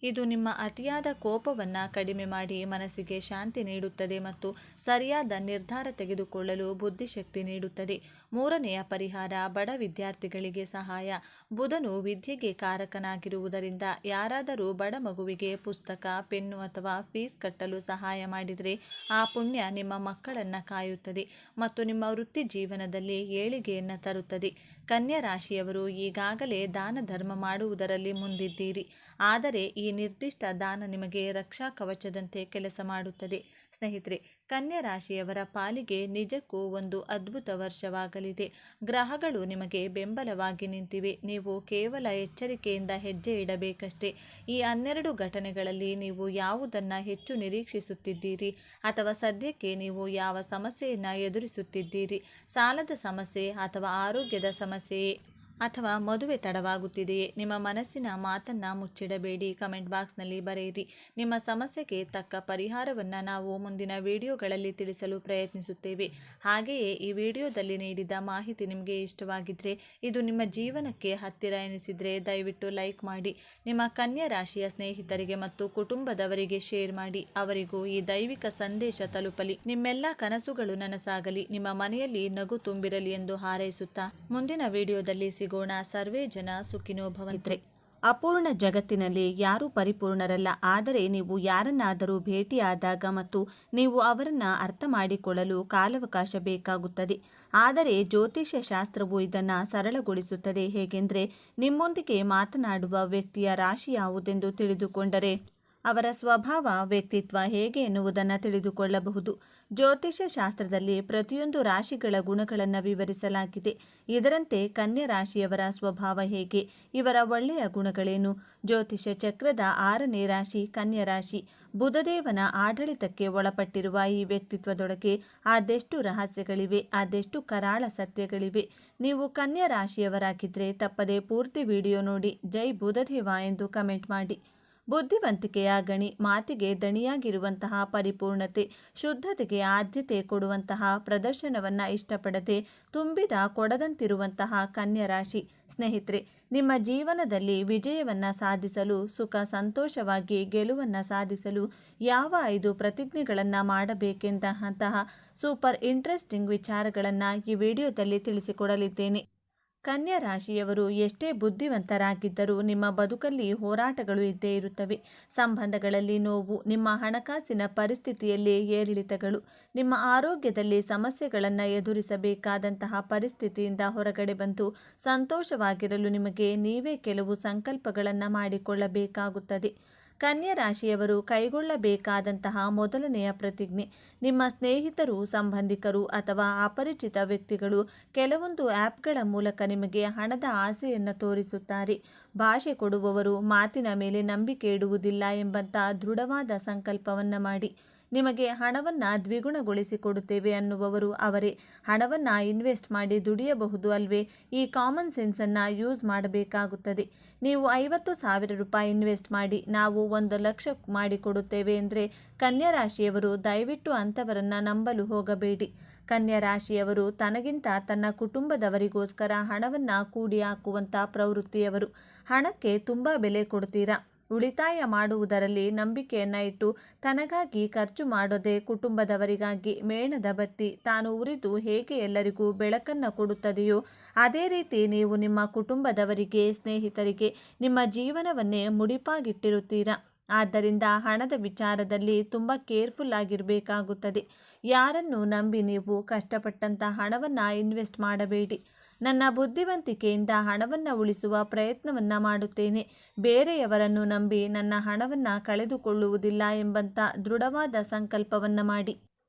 ಇದು ನಿಮ್ಮ ಅತಿಯಾದ ಕೋಪವನ್ನು ಕಡಿಮೆ ಮಾಡಿ ಮನಸ್ಸಿಗೆ ಶಾಂತಿ ನೀಡುತ್ತದೆ ಮತ್ತು ಸರಿಯಾದ ನಿರ್ಧಾರ ತೆಗೆದುಕೊಳ್ಳಲು ಬುದ್ಧಿಶಕ್ತಿ ನೀಡುತ್ತದೆ. 3ನೆಯ ಪರಿಹಾರ: ಬಡ ವಿದ್ಯಾರ್ಥಿಗಳಿಗೆ ಸಹಾಯ. ಬುಧನು ವಿದ್ಯೆಗೆ ಕಾರಕನಾಗಿರುವುದರಿಂದ ಯಾರಾದರೂ ಬಡ ಮಗುವಿಗೆ ಪುಸ್ತಕ, ಪೆನ್ನು ಅಥವಾ ಫೀಸ್ ಕಟ್ಟಲು ಸಹಾಯ ಮಾಡಿದರೆ ಆ ಪುಣ್ಯ ನಿಮ್ಮ ಮಕ್ಕಳನ್ನು ಕಾಯುತ್ತದೆ ಮತ್ತು ನಿಮ್ಮ ವೃತ್ತಿ ಜೀವನದಲ್ಲಿ ಏಳಿಗೆಯನ್ನು ತರುತ್ತದೆ. ಕನ್ಯಾ ರಾಶಿಯವರು ಈಗಾಗಲೇ ದಾನ ಧರ್ಮ ಮಾಡುವುದರಲ್ಲಿ ಮುಂದಿದ್ದೀರಿ, ಆದರೆ ಈ ನಿರ್ದಿಷ್ಟ ದಾನ ನಿಮಗೆ ರಕ್ಷಾ ಕವಚದಂತೆ ಕೆಲಸ ಮಾಡುತ್ತದೆ. ಸ್ನೇಹಿತರೆ, ಕನ್ಯಾ ರಾಶಿಯವರ ಪಾಲಿಗೆ ನಿಜಕ್ಕೂ ಒಂದು ಅದ್ಭುತ ವರ್ಷವಾಗಲಿದೆ. ಗ್ರಹಗಳು ನಿಮಗೆ ಬೆಂಬಲವಾಗಿ ನಿಂತಿವೆ. ನೀವು ಕೇವಲ ಎಚ್ಚರಿಕೆಯಿಂದ ಹೆಜ್ಜೆ ಇಡಬೇಕಷ್ಟೇ. ಈ 12 ಘಟನೆಗಳಲ್ಲಿ ನೀವು ಯಾವುದನ್ನು ಹೆಚ್ಚು ನಿರೀಕ್ಷಿಸುತ್ತಿದ್ದೀರಿ ಅಥವಾ ಸದ್ಯಕ್ಕೆ ನೀವು ಯಾವ ಸಮಸ್ಯೆಯನ್ನು ಎದುರಿಸುತ್ತಿದ್ದೀರಿ? ಸಾಲದ ಸಮಸ್ಯೆ ಅಥವಾ ಆರೋಗ್ಯದ ಸಮಸ್ಯೆಯೇ ಅಥವಾ ಮದುವೆ ತಡವಾಗುತ್ತಿದೆಯೇ? ನಿಮ್ಮ ಮನಸ್ಸಿನ ಮಾತನ್ನು ಮುಚ್ಚಿಡಬೇಡಿ. ಕಮೆಂಟ್ ಬಾಕ್ಸ್ನಲ್ಲಿ ಬರೆಯಿರಿ. ನಿಮ್ಮ ಸಮಸ್ಯೆಗೆ ತಕ್ಕ ಪರಿಹಾರವನ್ನು ನಾವು ಮುಂದಿನ ವಿಡಿಯೋಗಳಲ್ಲಿ ತಿಳಿಸಲು ಪ್ರಯತ್ನಿಸುತ್ತೇವೆ. ಹಾಗೆಯೇ ಈ ವಿಡಿಯೋದಲ್ಲಿ ನೀಡಿದ ಮಾಹಿತಿ ನಿಮಗೆ ಇಷ್ಟವಾಗಿದ್ದರೆ, ಇದು ನಿಮ್ಮ ಜೀವನಕ್ಕೆ ಹತ್ತಿರ ಎನಿಸಿದರೆ ದಯವಿಟ್ಟು ಲೈಕ್ ಮಾಡಿ. ನಿಮ್ಮ ಕನ್ಯಾ ರಾಶಿಯ ಸ್ನೇಹಿತರಿಗೆ ಮತ್ತು ಕುಟುಂಬದವರಿಗೆ ಶೇರ್ ಮಾಡಿ. ಅವರಿಗೂ ಈ ದೈವಿಕ ಸಂದೇಶ ತಲುಪಲಿ. ನಿಮ್ಮೆಲ್ಲ ಕನಸುಗಳು ನನಸಾಗಲಿ, ನಿಮ್ಮ ಮನೆಯಲ್ಲಿ ನಗು ತುಂಬಿರಲಿ ಎಂದು ಹಾರೈಸುತ್ತಾ ಮುಂದಿನ ವಿಡಿಯೋದಲ್ಲಿ ಸಿಗೋಣ. ಸರ್ವೇ ಜನ ಸುಖಿನೋ ಭವಂತು. ಅಪೂರ್ಣ ಜಗತ್ತಿನಲ್ಲಿ ಯಾರೂ ಪರಿಪೂರ್ಣರಲ್ಲ, ಆದರೆ ನೀವು ಯಾರನ್ನಾದರೂ ಭೇಟಿಯಾದಾಗ ಮತ್ತು ನೀವು ಅವರನ್ನು ಅರ್ಥ ಮಾಡಿಕೊಳ್ಳಲು ಕಾಲಾವಕಾಶ ಬೇಕಾಗುತ್ತದೆ. ಆದರೆ ಜ್ಯೋತಿಷ್ಯ ಶಾಸ್ತ್ರವು ಇದನ್ನು ಸರಳಗೊಳಿಸುತ್ತದೆ. ಹೇಗೆಂದರೆ, ನಿಮ್ಮೊಂದಿಗೆ ಮಾತನಾಡುವ ವ್ಯಕ್ತಿಯ ರಾಶಿ ಯಾವುದೆಂದು ತಿಳಿದುಕೊಂಡರೆ ಅವರ ಸ್ವಭಾವ, ವ್ಯಕ್ತಿತ್ವ ಹೇಗೆ ಎನ್ನುವುದನ್ನು ತಿಳಿದುಕೊಳ್ಳಬಹುದು. ಜ್ಯೋತಿಷ್ಯ ಶಾಸ್ತ್ರದಲ್ಲಿ ಪ್ರತಿಯೊಂದು ರಾಶಿಗಳ ಗುಣಗಳನ್ನು ವಿವರಿಸಲಾಗಿದೆ. ಇದರಂತೆ ಕನ್ಯಾ ರಾಶಿಯವರ ಸ್ವಭಾವ ಹೇಗೆ, ಇವರ ಒಳ್ಳೆಯ ಗುಣಗಳೇನು? ಜ್ಯೋತಿಷ್ಯ ಚಕ್ರದ 6ನೇ ರಾಶಿ ಕನ್ಯಾ ರಾಶಿ. ಬುಧದೇವನ ಆಡಳಿತಕ್ಕೆ ಒಳಪಟ್ಟಿರುವ ಈ ವ್ಯಕ್ತಿತ್ವದೊಳಗೆ ಅದೆಷ್ಟು ರಹಸ್ಯಗಳಿವೆ, ಅದೆಷ್ಟು ಕರಾಳ ಸತ್ಯಗಳಿವೆ. ನೀವು ಕನ್ಯಾ ರಾಶಿಯವರಾಗಿದ್ದರೆ ತಪ್ಪದೆ ಪೂರ್ತಿ ವಿಡಿಯೋ ನೋಡಿ ಜೈ ಬುಧದೇವ ಎಂದು ಕಮೆಂಟ್ ಮಾಡಿ. ಬುದ್ಧಿವಂತಿಕೆಯ ಗಣಿ, ಮಾತಿಗೆ ದಣಿಯಾಗಿರುವಂತಹ ಪರಿಪೂರ್ಣತೆ, ಶುದ್ಧತೆಗೆ ಆದ್ಯತೆ ಕೊಡುವಂತಹ ಪ್ರದರ್ಶನವನ್ನು ಇಷ್ಟಪಡದೆ ತುಂಬಿದ ಕೊಡದಂತಿರುವಂತಹ ಕನ್ಯಾ ರಾಶಿ. ಸ್ನೇಹಿತರೆ, ನಿಮ್ಮ ಜೀವನದಲ್ಲಿ ವಿಜಯವನ್ನು ಸಾಧಿಸಲು, ಸುಖ ಸಂತೋಷವಾಗಿ ಗೆಲುವನ್ನು ಸಾಧಿಸಲು ಯಾವ 5 ಪ್ರತಿಜ್ಞೆಗಳನ್ನು ಮಾಡಬೇಕೆಂತಹ ಸೂಪರ್ ಇಂಟ್ರೆಸ್ಟಿಂಗ್ ವಿಚಾರಗಳನ್ನು ಈ ವಿಡಿಯೋದಲ್ಲಿ ತಿಳಿಸಿಕೊಡಲಿದ್ದೇನೆ. ಕನ್ಯಾ ರಾಶಿಯವರು ಎಷ್ಟೇ ಬುದ್ಧಿವಂತರಾಗಿದ್ದರೂ ನಿಮ್ಮ ಬದುಕಲ್ಲಿ ಹೋರಾಟಗಳು ಇದ್ದೇ ಇರುತ್ತವೆ. ಸಂಬಂಧಗಳಲ್ಲಿ ನೋವು, ನಿಮ್ಮ ಹಣಕಾಸಿನ ಪರಿಸ್ಥಿತಿಯಲ್ಲಿ ಏರಿಳಿತಗಳು, ನಿಮ್ಮ ಆರೋಗ್ಯದಲ್ಲಿ ಸಮಸ್ಯೆಗಳನ್ನು ಎದುರಿಸಬೇಕಾದಂತಹ ಪರಿಸ್ಥಿತಿಯಿಂದ ಹೊರಗಡೆ ಬಂದು ಸಂತೋಷವಾಗಿರಲು ನಿಮಗೆ ನೀವೇ ಕೆಲವು ಸಂಕಲ್ಪಗಳನ್ನು ಮಾಡಿಕೊಳ್ಳಬೇಕಾಗುತ್ತದೆ. ಕನ್ಯಾ ರಾಶಿಯವರು ಕೈಗೊಳ್ಳಬೇಕಾದಂತಹ ಮೊದಲನೆಯ ಪ್ರತಿಜ್ಞೆ, ನಿಮ್ಮ ಸ್ನೇಹಿತರು, ಸಂಬಂಧಿಕರು ಅಥವಾ ಅಪರಿಚಿತ ವ್ಯಕ್ತಿಗಳು ಕೆಲವೊಂದು ಆ್ಯಪ್ಗಳ ಮೂಲಕ ನಿಮಗೆ ಹಣದ ಆಸೆಯನ್ನು ತೋರಿಸುತ್ತಾರೆ. ಭಾಷೆ ಕೊಡುವವರು ಮಾತಿನ ಮೇಲೆ ನಂಬಿಕೆ ಇಡುವುದಿಲ್ಲ ಎಂಬಂಥ ದೃಢವಾದ ಸಂಕಲ್ಪವನ್ನು ಮಾಡಿ. ನಿಮಗೆ ಹಣವನ್ನು ದ್ವಿಗುಣಗೊಳಿಸಿ ಕೊಡುತ್ತೇವೆ ಅನ್ನುವವರು ಅವರೇ. ಹಣವನ್ನು ಇನ್ವೆಸ್ಟ್ ಮಾಡಿ ದುಡಿಯಬಹುದು ಅಲ್ವೇ? ಈ ಕಾಮನ್ ಸೆನ್ಸನ್ನು ಯೂಸ್ ಮಾಡಬೇಕಾಗುತ್ತದೆ. ನೀವು 50,000 ರೂಪಾಯಿ ಇನ್ವೆಸ್ಟ್ ಮಾಡಿ ನಾವು 1,00,000 ಮಾಡಿಕೊಡುತ್ತೇವೆ ಎಂದರೆ ಕನ್ಯಾ ರಾಶಿಯವರು ದಯವಿಟ್ಟು ಅಂಥವರನ್ನು ನಂಬಲು ಹೋಗಬೇಡಿ. ಕನ್ಯಾ ರಾಶಿಯವರು ತನಗಿಂತ ತನ್ನ ಕುಟುಂಬದವರಿಗೋಸ್ಕರ ಹಣವನ್ನು ಕೂಡಿ ಹಾಕುವಂಥ ಪ್ರವೃತ್ತಿಯವರು. ಹಣಕ್ಕೆ ತುಂಬ ಬೆಲೆ ಕೊಡ್ತೀರಾ. ಉಳಿತಾಯ ಮಾಡುವುದರಲ್ಲಿ ನಂಬಿಕೆಯನ್ನು ಇಟ್ಟು ತನಗಾಗಿ ಖರ್ಚು ಮಾಡೋದೇ ಕುಟುಂಬದವರಿಗಾಗಿ ಮೇಣದ ಬತ್ತಿ ತಾನು ಉರಿದು ಹೇಗೆ ಎಲ್ಲರಿಗೂ ಬೆಳಕನ್ನು ಕೊಡುತ್ತದೆಯೋ ಅದೇ ರೀತಿ ನೀವು ನಿಮ್ಮ ಕುಟುಂಬದವರಿಗೆ, ಸ್ನೇಹಿತರಿಗೆ ನಿಮ್ಮ ಜೀವನವನ್ನೇ ಮುಡಿಪಾಗಿಟ್ಟಿರುತ್ತೀರಾ. ಆದ್ದರಿಂದ ಹಣದ ವಿಚಾರದಲ್ಲಿ ತುಂಬ ಕೇರ್ಫುಲ್ ಆಗಿರಬೇಕಾಗುತ್ತದೆ. ಯಾರನ್ನು ನಂಬಿ ನೀವು ಕಷ್ಟಪಟ್ಟಂಥ ಹಣವನ್ನು ಇನ್ವೆಸ್ಟ್ ಮಾಡಬೇಡಿ. ನನ್ನ ಬುದ್ಧಿವಂತಿಕೆಯಿಂದ ಹಣವನ್ನು ಉಳಿಸುವ ಪ್ರಯತ್ನವನ್ನು ಮಾಡುತ್ತೇನೆ, ಬೇರೆಯವರನ್ನು ನಂಬಿ ನನ್ನ ಹಣವನ್ನು ಕಳೆದುಕೊಳ್ಳುವುದಿಲ್ಲ ಎಂಬಂಥ ದೃಢವಾದ ಸಂಕಲ್ಪವನ್ನು ಮಾಡಿ.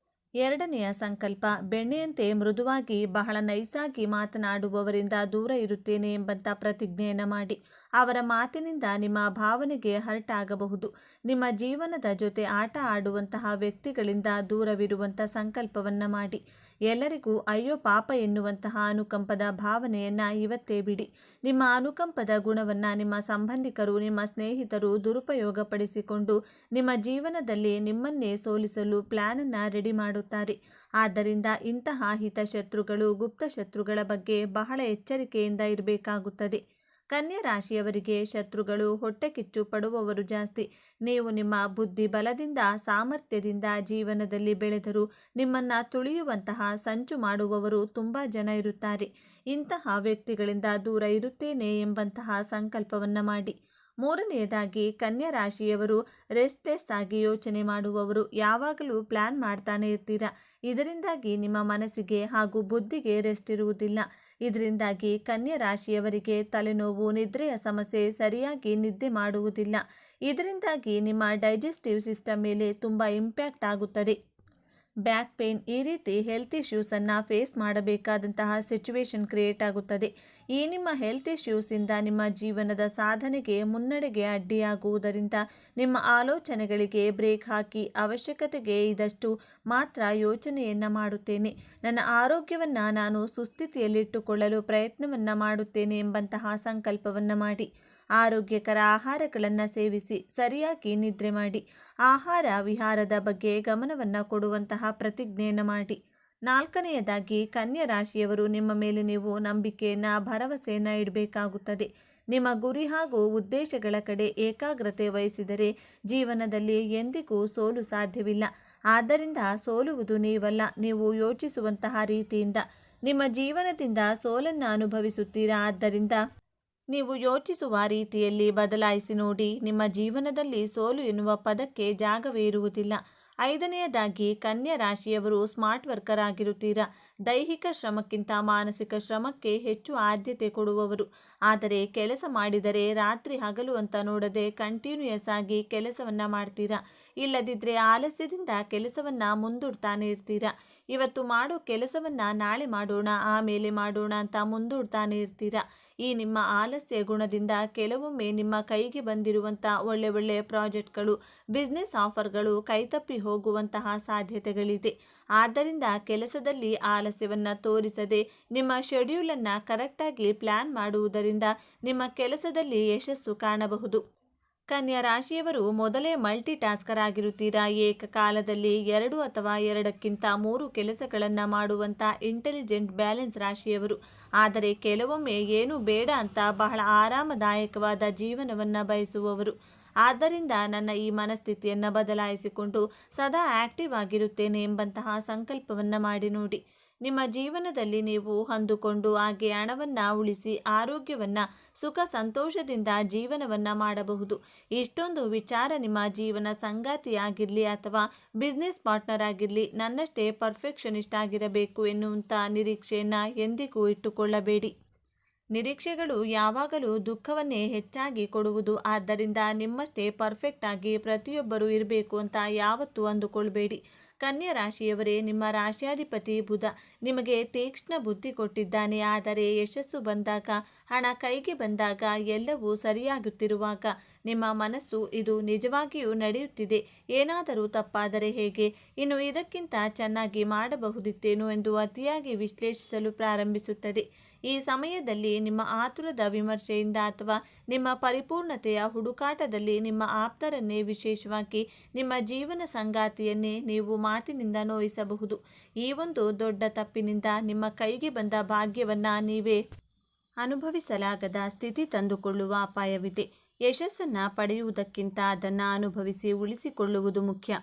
ಎರಡನೆಯ ಸಂಕಲ್ಪ, ಬೆಣ್ಣೆಯಂತೆ ಮೃದುವಾಗಿ ಬಹಳ ನೈಸಾಗಿ ಮಾತನಾಡುವವರಿಂದ ದೂರ ಇರುತ್ತೇನೆ ಎಂಬಂಥ ಪ್ರತಿಜ್ಞೆಯನ್ನು ಮಾಡಿ. ಅವರ ಮಾತಿನಿಂದ ನಿಮ್ಮ ಭಾವನೆಗೆ ಹರ್ಟ್ ಆಗಬಹುದು. ನಿಮ್ಮ ಜೀವನದ ಜೊತೆ ಆಟ ಆಡುವಂತಹ ವ್ಯಕ್ತಿಗಳಿಂದ ದೂರವಿರುವಂಥ ಸಂಕಲ್ಪವನ್ನು ಮಾಡಿ. ಎಲ್ಲರಿಗೂ ಅಯ್ಯೋ ಪಾಪ ಎನ್ನುವಂತಹ ಅನುಕಂಪದ ಭಾವನೆಯನ್ನು ಇವತ್ತೇ ಬಿಡಿ. ನಿಮ್ಮ ಅನುಕಂಪದ ಗುಣವನ್ನು ನಿಮ್ಮ ಸಂಬಂಧಿಕರು, ನಿಮ್ಮ ಸ್ನೇಹಿತರು ದುರುಪಯೋಗಪಡಿಸಿಕೊಂಡು ನಿಮ್ಮ ಜೀವನದಲ್ಲಿ ನಿಮ್ಮನ್ನೇ ಸೋಲಿಸಲು ಪ್ಲ್ಯಾನನ್ನು ರೆಡಿ ಮಾಡುತ್ತಾರೆ. ಆದ್ದರಿಂದ ಇಂತಹ ಹಿತಶತ್ರುಗಳು, ಗುಪ್ತ ಶತ್ರುಗಳ ಬಗ್ಗೆ ಬಹಳ ಎಚ್ಚರಿಕೆಯಿಂದ ಇರಬೇಕಾಗುತ್ತದೆ. ಕನ್ಯಾ ರಾಶಿಯವರಿಗೆ ಶತ್ರುಗಳು ಹೊಟ್ಟೆ ಕಿಚ್ಚು ಪಡುವವರು ಜಾಸ್ತಿ. ನೀವು ನಿಮ್ಮ ಬುದ್ಧಿ ಬಲದಿಂದ, ಸಾಮರ್ಥ್ಯದಿಂದ ಜೀವನದಲ್ಲಿ ಬೆಳೆದರೂ ನಿಮ್ಮನ್ನು ತುಳಿಯುವಂತಹ ಸಂಚು ಮಾಡುವವರು ತುಂಬ ಜನ ಇರುತ್ತಾರೆ. ಇಂತಹ ವ್ಯಕ್ತಿಗಳಿಂದ ದೂರ ಇರುತ್ತೇನೆ ಎಂಬಂತಹ ಸಂಕಲ್ಪವನ್ನು ಮಾಡಿ. ಮೂರನೆಯದಾಗಿ, ಕನ್ಯಾ ರಾಶಿಯವರು ರೆಸ್ಟ್ಲೆಸ್ ಆಗಿ ಯೋಚನೆ ಮಾಡುವವರು. ಯಾವಾಗಲೂ ಪ್ಲ್ಯಾನ್ ಮಾಡ್ತಾನೆ ಇರ್ತೀರಾ. ಇದರಿಂದಾಗಿ ನಿಮ್ಮ ಮನಸ್ಸಿಗೆ ಹಾಗೂ ಬುದ್ಧಿಗೆ ರೆಸ್ಟ್ ಇರುವುದಿಲ್ಲ. ಇದರಿಂದಾಗಿ ಕನ್ಯಾ ರಾಶಿಯವರಿಗೆ ತಲೆನೋವು, ನಿದ್ರೆಯ ಸಮಸ್ಯೆ, ಸರಿಯಾಗಿ ನಿದ್ದೆ ಮಾಡುವುದಿಲ್ಲ. ಇದರಿಂದಾಗಿ ನಿಮ್ಮ ಡೈಜೆಸ್ಟಿವ್ ಸಿಸ್ಟಮ್ ಮೇಲೆ ತುಂಬ ಇಂಪ್ಯಾಕ್ಟ್ ಆಗುತ್ತದೆ. ಬ್ಯಾಕ್ ಪೇನ್, ಈ ರೀತಿ ಹೆಲ್ತ್ ಇಶ್ಯೂಸನ್ನು ಫೇಸ್ ಮಾಡಬೇಕಾದಂತಹ ಸಿಚುವೇಶನ್ ಕ್ರಿಯೇಟ್ ಆಗುತ್ತದೆ. ಈ ನಿಮ್ಮ ಹೆಲ್ತ್ ಇಶ್ಯೂಸಿಂದ ನಿಮ್ಮ ಜೀವನದ ಸಾಧನೆಗೆ, ಮುನ್ನಡೆಗೆ ಅಡ್ಡಿಯಾಗುವುದರಿಂದ ನಿಮ್ಮ ಆಲೋಚನೆಗಳಿಗೆ ಬ್ರೇಕ್ ಹಾಕಿ ಅವಶ್ಯಕತೆಗೆ ಇದಷ್ಟು ಮಾತ್ರ ಯೋಚನೆಯನ್ನು ಮಾಡುತ್ತೇನೆ, ನನ್ನ ಆರೋಗ್ಯವನ್ನು ನಾನು ಸುಸ್ಥಿತಿಯಲ್ಲಿಟ್ಟುಕೊಳ್ಳಲು ಪ್ರಯತ್ನವನ್ನು ಮಾಡುತ್ತೇನೆ ಎಂಬಂತಹ ಸಂಕಲ್ಪವನ್ನು ಮಾಡಿ. ಆರೋಗ್ಯಕರ ಆಹಾರಗಳನ್ನು ಸೇವಿಸಿ, ಸರಿಯಾಗಿ ನಿದ್ರೆ ಮಾಡಿ. ಆಹಾರ ವಿಹಾರದ ಬಗ್ಗೆ ಗಮನವನ್ನು ಕೊಡುವಂತಹ ಪ್ರತಿಜ್ಞೆಯನ್ನು ಮಾಡಿ. ನಾಲ್ಕನೆಯದಾಗಿ, ಕನ್ಯಾ ರಾಶಿಯವರು ನಿಮ್ಮ ಮೇಲೆ ನೀವು ನಂಬಿಕೆಯನ್ನು, ಭರವಸೆಯನ್ನು ಇಡಬೇಕಾಗುತ್ತದೆ. ನಿಮ್ಮ ಗುರಿ ಹಾಗೂ ಉದ್ದೇಶಗಳ ಕಡೆ ಏಕಾಗ್ರತೆ ವಹಿಸಿದರೆ ಜೀವನದಲ್ಲಿ ಎಂದಿಗೂ ಸೋಲು ಸಾಧ್ಯವಿಲ್ಲ. ಆದ್ದರಿಂದ ಸೋಲುವುದು ನೀವಲ್ಲ, ನೀವು ಯೋಚಿಸುವಂತಹ ರೀತಿಯಿಂದ. ನಿಮ್ಮ ಜೀವನದಿಂದ ಸೋಲನ್ನು ಅನುಭವಿಸುತ್ತೀರಾ. ಆದ್ದರಿಂದ ನೀವು ಯೋಚಿಸುವ ರೀತಿಯಲ್ಲಿ ಬದಲಾಯಿಸಿ ನೋಡಿ. ನಿಮ್ಮ ಜೀವನದಲ್ಲಿ ಸೋಲು ಎನ್ನುವ ಪದಕ್ಕೆ ಜಾಗವೇ ಇರುವುದಿಲ್ಲ. ಐದನೆಯದಾಗಿ, ಕನ್ಯಾ ರಾಶಿಯವರು ಸ್ಮಾರ್ಟ್ ವರ್ಕರ್ ಆಗಿರುತ್ತೀರಾ. ದೈಹಿಕ ಶ್ರಮಕ್ಕಿಂತ ಮಾನಸಿಕ ಶ್ರಮಕ್ಕೆ ಹೆಚ್ಚು ಆದ್ಯತೆ ಕೊಡುವವರು. ಆದರೆ ಕೆಲಸ ಮಾಡಿದರೆ ರಾತ್ರಿ ಹಗಲು ಅಂತ ನೋಡದೆ ಕಂಟಿನ್ಯೂಯಸ್ ಆಗಿ ಕೆಲಸವನ್ನು ಮಾಡ್ತೀರಾ. ಇಲ್ಲದಿದ್ದರೆ ಆಲಸ್ಯದಿಂದ ಕೆಲಸವನ್ನು ಮುಂದೂಡ್ತಾನೆ ಇರ್ತೀರಾ. ಇವತ್ತು ಮಾಡೋ ಕೆಲಸವನ್ನು ನಾಳೆ ಮಾಡೋಣ, ಆಮೇಲೆ ಮಾಡೋಣ ಅಂತ ಮುಂದೂಡ್ತಾನೆ ಇರ್ತೀರಾ. ಈ ನಿಮ್ಮ ಆಲಸ್ಯ ಗುಣದಿಂದ ಕೆಲವೊಮ್ಮೆ ನಿಮ್ಮ ಕೈಗೆ ಬಂದಿರುವಂಥ ಒಳ್ಳೆಯ ಪ್ರಾಜೆಕ್ಟ್ಗಳು, ಬಿಸ್ನೆಸ್ ಆಫರ್ಗಳು ಕೈತಪ್ಪಿ ಹೋಗುವಂತಹ ಸಾಧ್ಯತೆಗಳಿದೆ. ಆದ್ದರಿಂದ ಕೆಲಸದಲ್ಲಿ ಆಲಸ್ಯವನ್ನು ತೋರಿಸದೆ ನಿಮ್ಮ ಶೆಡ್ಯೂಲನ್ನು ಕರೆಕ್ಟಾಗಿ ಪ್ಲ್ಯಾನ್ ಮಾಡುವುದರಿಂದ ನಿಮ್ಮ ಕೆಲಸದಲ್ಲಿ ಯಶಸ್ಸು ಕಾಣಬಹುದು. ಕನ್ಯಾ ರಾಶಿಯವರು ಮೊದಲೇ ಮಲ್ಟಿ ಟಾಸ್ಕರ್ ಆಗಿರುತ್ತೀರಾ. ಏಕಕಾಲದಲ್ಲಿ 2 ಅಥವಾ 2ಕ್ಕಿಂತ 3 ಕೆಲಸಗಳನ್ನು ಮಾಡುವಂಥ ಇಂಟೆಲಿಜೆಂಟ್ ಬ್ಯಾಲೆನ್ಸ್ ರಾಶಿಯವರು. ಆದರೆ ಕೆಲವೊಮ್ಮೆ ಏನು ಬೇಡ ಅಂತ ಬಹಳ ಆರಾಮದಾಯಕವಾದ ಜೀವನವನ್ನು ಬಯಸುವವರು. ಆದ್ದರಿಂದ ನನ್ನ ಈ ಮನಸ್ಥಿತಿಯನ್ನು ಬದಲಾಯಿಸಿಕೊಂಡು ಸದಾ ಆ್ಯಕ್ಟಿವ್ ಆಗಿರುತ್ತೇನೆ ಎಂಬಂತಹ ಸಂಕಲ್ಪವನ್ನು ಮಾಡಿ ನೋಡಿ. ನಿಮ್ಮ ಜೀವನದಲ್ಲಿ ನೀವು ಅಂದುಕೊಂಡು ಹಾಗೆ ಹಣವನ್ನು ಉಳಿಸಿ, ಆರೋಗ್ಯವನ್ನು, ಸುಖ ಸಂತೋಷದಿಂದ ಜೀವನವನ್ನು ಮಾಡಬಹುದು. ಇಷ್ಟೊಂದು ವಿಚಾರ ನಿಮ್ಮ ಜೀವನ ಸಂಗಾತಿಯಾಗಿರಲಿ ಅಥವಾ ಬಿಸ್ನೆಸ್ ಪಾರ್ಟ್ನರ್ ಆಗಿರಲಿ ನನ್ನಷ್ಟೇ ಪರ್ಫೆಕ್ಷನಿಸ್ಟ್ ಆಗಿರಬೇಕು ಎನ್ನುವಂಥ ನಿರೀಕ್ಷೆಯನ್ನು ಎಂದಿಗೂ ಇಟ್ಟುಕೊಳ್ಳಬೇಡಿ. ನಿರೀಕ್ಷೆಗಳು ಯಾವಾಗಲೂ ದುಃಖವನ್ನೇ ಹೆಚ್ಚಾಗಿ ಕೊಡುವುದು. ಆದ್ದರಿಂದ ನಿಮ್ಮಷ್ಟೇ ಪರ್ಫೆಕ್ಟ್ ಆಗಿ ಪ್ರತಿಯೊಬ್ಬರೂ ಇರಬೇಕು ಅಂತ ಯಾವತ್ತೂ ಅಂದುಕೊಳ್ಬೇಡಿ. ಕನ್ಯಾ ರಾಶಿಯವರೇ, ನಿಮ್ಮ ರಾಶಿಯಾಧಿಪತಿ ಬುಧ ನಿಮಗೆ ತೀಕ್ಷ್ಣ ಬುದ್ಧಿ ಕೊಟ್ಟಿದ್ದಾನೆ. ಆದರೆ ಯಶಸ್ಸು ಬಂದಾಗ, ಹಣ ಕೈಗೆ ಬಂದಾಗ, ಎಲ್ಲವೂ ಸರಿಯಾಗುತ್ತಿರುವಾಗ ನಿಮ್ಮ ಮನಸ್ಸು ಇದು ನಿಜವಾಗಿಯೂ ನಡೆಯುತ್ತಿದೆ, ಏನಾದರೂ ತಪ್ಪಾದರೆ ಹೇಗೆ, ಇನ್ನು ಇದಕ್ಕಿಂತ ಚೆನ್ನಾಗಿ ಮಾಡಬಹುದಿತ್ತೇನೋ ಎಂದು ಅತಿಯಾಗಿ ವಿಶ್ಲೇಷಿಸಲು ಪ್ರಾರಂಭಿಸುತ್ತದೆ. ಈ ಸಮಯದಲ್ಲಿ ನಿಮ್ಮ ಆತುರದ ವಿಮರ್ಶೆಯಿಂದ ಅಥವಾ ನಿಮ್ಮ ಪರಿಪೂರ್ಣತೆಯ ಹುಡುಕಾಟದಲ್ಲಿ ನಿಮ್ಮ ಆಪ್ತರನ್ನೇ, ವಿಶೇಷವಾಗಿ ನಿಮ್ಮ ಜೀವನ ಸಂಗಾತಿಯನ್ನೇ ನೀವು ಮಾತಿನಿಂದ ನೋಯಿಸಬಹುದು. ಈ ಒಂದು ದೊಡ್ಡ ತಪ್ಪಿನಿಂದ ನಿಮ್ಮ ಕೈಗೆ ಬಂದ ಭಾಗ್ಯವನ್ನ ನೀವೇ ಅನುಭವಿಸಲಾಗದ ಸ್ಥಿತಿ ತಂದುಕೊಳ್ಳುವ ಅಪಾಯವಿದೆ. ಯಶಸ್ಸನ್ನು ಪಡೆಯುವುದಕ್ಕಿಂತ ಅದನ್ನು ಅನುಭವಿಸಿ ಉಳಿಸಿಕೊಳ್ಳುವುದು ಮುಖ್ಯ.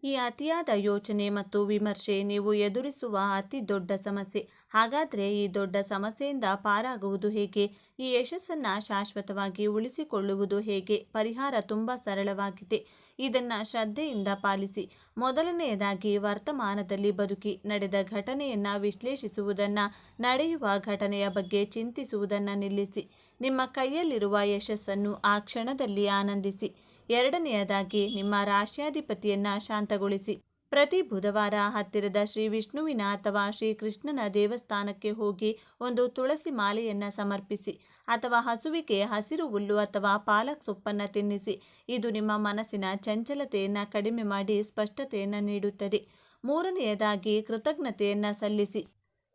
ಈ ಅತಿಯಾದ ಯೋಚನೆ ಮತ್ತು ವಿಮರ್ಶೆ ನೀವು ಎದುರಿಸುವ ಅತಿ ದೊಡ್ಡ ಸಮಸ್ಯೆ. ಹಾಗಾದರೆ ಈ ದೊಡ್ಡ ಸಮಸ್ಯೆಯಿಂದ ಪಾರಾಗುವುದು ಹೇಗೆ? ಈ ಯಶಸ್ಸನ್ನು ಶಾಶ್ವತವಾಗಿ ಉಳಿಸಿಕೊಳ್ಳುವುದು ಹೇಗೆ? ಪರಿಹಾರ ತುಂಬ ಸರಳವಾಗಿದೆ. ಇದನ್ನು ಶ್ರದ್ಧೆಯಿಂದ ಪಾಲಿಸಿ. ಮೊದಲನೆಯದಾಗಿ, ವರ್ತಮಾನದಲ್ಲಿ ಬದುಕಿ. ನಡೆದ ಘಟನೆಯನ್ನು ವಿಶ್ಲೇಷಿಸುವುದನ್ನು, ನಡೆಯುವ ಘಟನೆಯ ಬಗ್ಗೆ ಚಿಂತಿಸುವುದನ್ನು ನಿಲ್ಲಿಸಿ. ನಿಮ್ಮ ಕೈಯಲ್ಲಿರುವ ಯಶಸ್ಸನ್ನು ಆ ಕ್ಷಣದಲ್ಲಿ ಆನಂದಿಸಿ. ಎರಡನೆಯದಾಗಿ, ನಿಮ್ಮ ರಾಶ್ಯಾಧಿಪತಿಯನ್ನು ಶಾಂತಗೊಳಿಸಿ. ಪ್ರತಿ ಬುಧವಾರ ಹತ್ತಿರದ ಶ್ರೀ ವಿಷ್ಣುವಿನ ಅಥವಾ ಶ್ರೀ ಕೃಷ್ಣನ ದೇವಸ್ಥಾನಕ್ಕೆ ಹೋಗಿ ಒಂದು ತುಳಸಿ ಮಾಲೆಯನ್ನು ಸಮರ್ಪಿಸಿ, ಅಥವಾ ಹಸುವಿಗೆ ಹಸಿರು ಹುಲ್ಲು ಅಥವಾ ಪಾಲಕ್ ಸೊಪ್ಪನ್ನು ತಿನ್ನಿಸಿ. ಇದು ನಿಮ್ಮ ಮನಸ್ಸಿನ ಚಂಚಲತೆಯನ್ನು ಕಡಿಮೆ ಮಾಡಿ ಸ್ಪಷ್ಟತೆಯನ್ನು ನೀಡುತ್ತದೆ. ಮೂರನೆಯದಾಗಿ, ಕೃತಜ್ಞತೆಯನ್ನು ಸಲ್ಲಿಸಿ.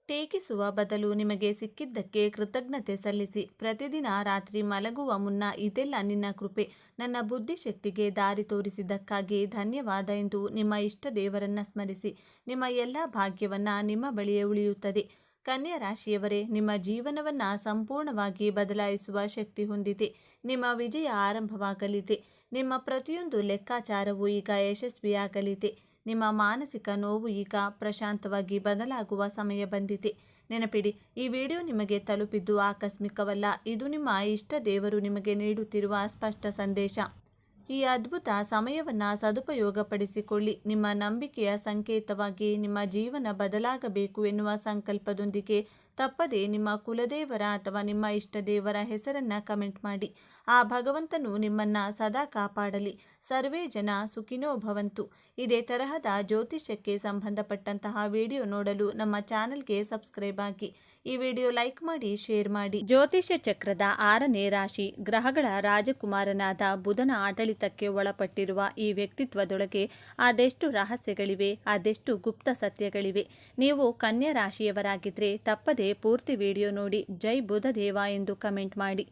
ಟೀಕಿಸುವ ಬದಲು ನಿಮಗೆ ಸಿಕ್ಕಿದ್ದಕ್ಕೆ ಕೃತಜ್ಞತೆ ಸಲ್ಲಿಸಿ. ಪ್ರತಿದಿನ ರಾತ್ರಿ ಮಲಗುವ ಮುನ್ನ, ಇದೆಲ್ಲ ನಿನ್ನ ಕೃಪೆ, ನನ್ನ ಬುದ್ಧಿಶಕ್ತಿಗೆ ದಾರಿ ತೋರಿಸಿದ್ದಕ್ಕಾಗಿ ಧನ್ಯವಾದ ಎಂದು ನಿಮ್ಮ ಇಷ್ಟ ದೇವರನ್ನು ಸ್ಮರಿಸಿ. ನಿಮ್ಮ ಎಲ್ಲ ಭಾಗ್ಯವನ್ನು ನಿಮ್ಮ ಬಳಿಯೇ ಉಳಿಯುತ್ತದೆ. ಕನ್ಯಾ ರಾಶಿಯವರೇ, ನಿಮ್ಮ ಜೀವನವನ್ನು ಸಂಪೂರ್ಣವಾಗಿ ಬದಲಾಯಿಸುವ ಶಕ್ತಿ ಹೊಂದಿದೆ. ನಿಮ್ಮ ವಿಜಯ ಆರಂಭವಾಗಲಿದೆ. ನಿಮ್ಮ ಪ್ರತಿಯೊಂದು ಲೆಕ್ಕಾಚಾರವೂ ಈಗ ಯಶಸ್ವಿಯಾಗಲಿದೆ. ನಿಮ್ಮ ಮಾನಸಿಕ ನೋವು ಈಗ ಪ್ರಶಾಂತವಾಗಿ ಬದಲಾಗುವ ಸಮಯ ಬಂದಿದೆ. ನೆನಪಿಡಿ, ಈ ವಿಡಿಯೋ ನಿಮಗೆ ತಲುಪಿದ್ದು ಆಕಸ್ಮಿಕವಲ್ಲ. ಇದು ನಿಮ್ಮ ಇಷ್ಟ ದೇವರು ನಿಮಗೆ ನೀಡುತ್ತಿರುವ ಸ್ಪಷ್ಟ ಸಂದೇಶ. ಈ ಅದ್ಭುತ ಸಮಯವನ್ನು ಸದುಪಯೋಗಪಡಿಸಿಕೊಳ್ಳಿ. ನಿಮ್ಮ ನಂಬಿಕೆಯ ಸಂಕೇತವಾಗಿ ನಿಮ್ಮ ಜೀವನ ಬದಲಾಗಬೇಕು ಎನ್ನುವ ಸಂಕಲ್ಪದೊಂದಿಗೆ ತಪ್ಪದೆ ನಿಮ್ಮ ಕುಲದೇವರ ಅಥವಾ ನಿಮ್ಮ ಇಷ್ಟ ದೇವರ ಹೆಸರನ್ನು ಕಮೆಂಟ್ ಮಾಡಿ. ಆ ಭಗವಂತನು ನಿಮ್ಮನ್ನು ಸದಾ ಕಾಪಾಡಲಿ. ಸರ್ವೇ ಜನ ಸುಖಿನೋ ಭವಂತು. ಇದೇ ತರಹದ ಜ್ಯೋತಿಷ್ಯಕ್ಕೆ ಸಂಬಂಧಪಟ್ಟಂತಹ ವಿಡಿಯೋ ನೋಡಲು ನಮ್ಮ ಚಾನೆಲ್ಗೆ ಸಬ್ಸ್ಕ್ರೈಬ್ ಆಗಿ. ಈ ವಿಡಿಯೋ ಲೈಕ್ ಮಾಡಿ, ಶೇರ್ ಮಾಡಿ. ಜ್ಯೋತಿಷ್ಯ ಚಕ್ರದ 6ನೇ ರಾಶಿ, ಗ್ರಹಗಳ ರಾಜಕುಮಾರನಾದ ಬುಧನ ಆಡಳಿತಕ್ಕೆ ಒಳಪಟ್ಟಿರುವ ಈ ವ್ಯಕ್ತಿತ್ವದೊಳಗೆ ಅದೆಷ್ಟು ರಹಸ್ಯಗಳಿವೆ, ಅದೆಷ್ಟು ಗುಪ್ತ ಸತ್ಯಗಳಿವೆ. ನೀವು ಕನ್ಯಾ ರಾಶಿಯವರಾಗಿದ್ದರೆ ತಪ್ಪದೆ ಪೂರ್ತಿ ವಿಡಿಯೋ ನೋಡಿ ಜೈ ಬುಧದೇವ ಎಂದು ಕಮೆಂಟ್ ಮಾಡಿ.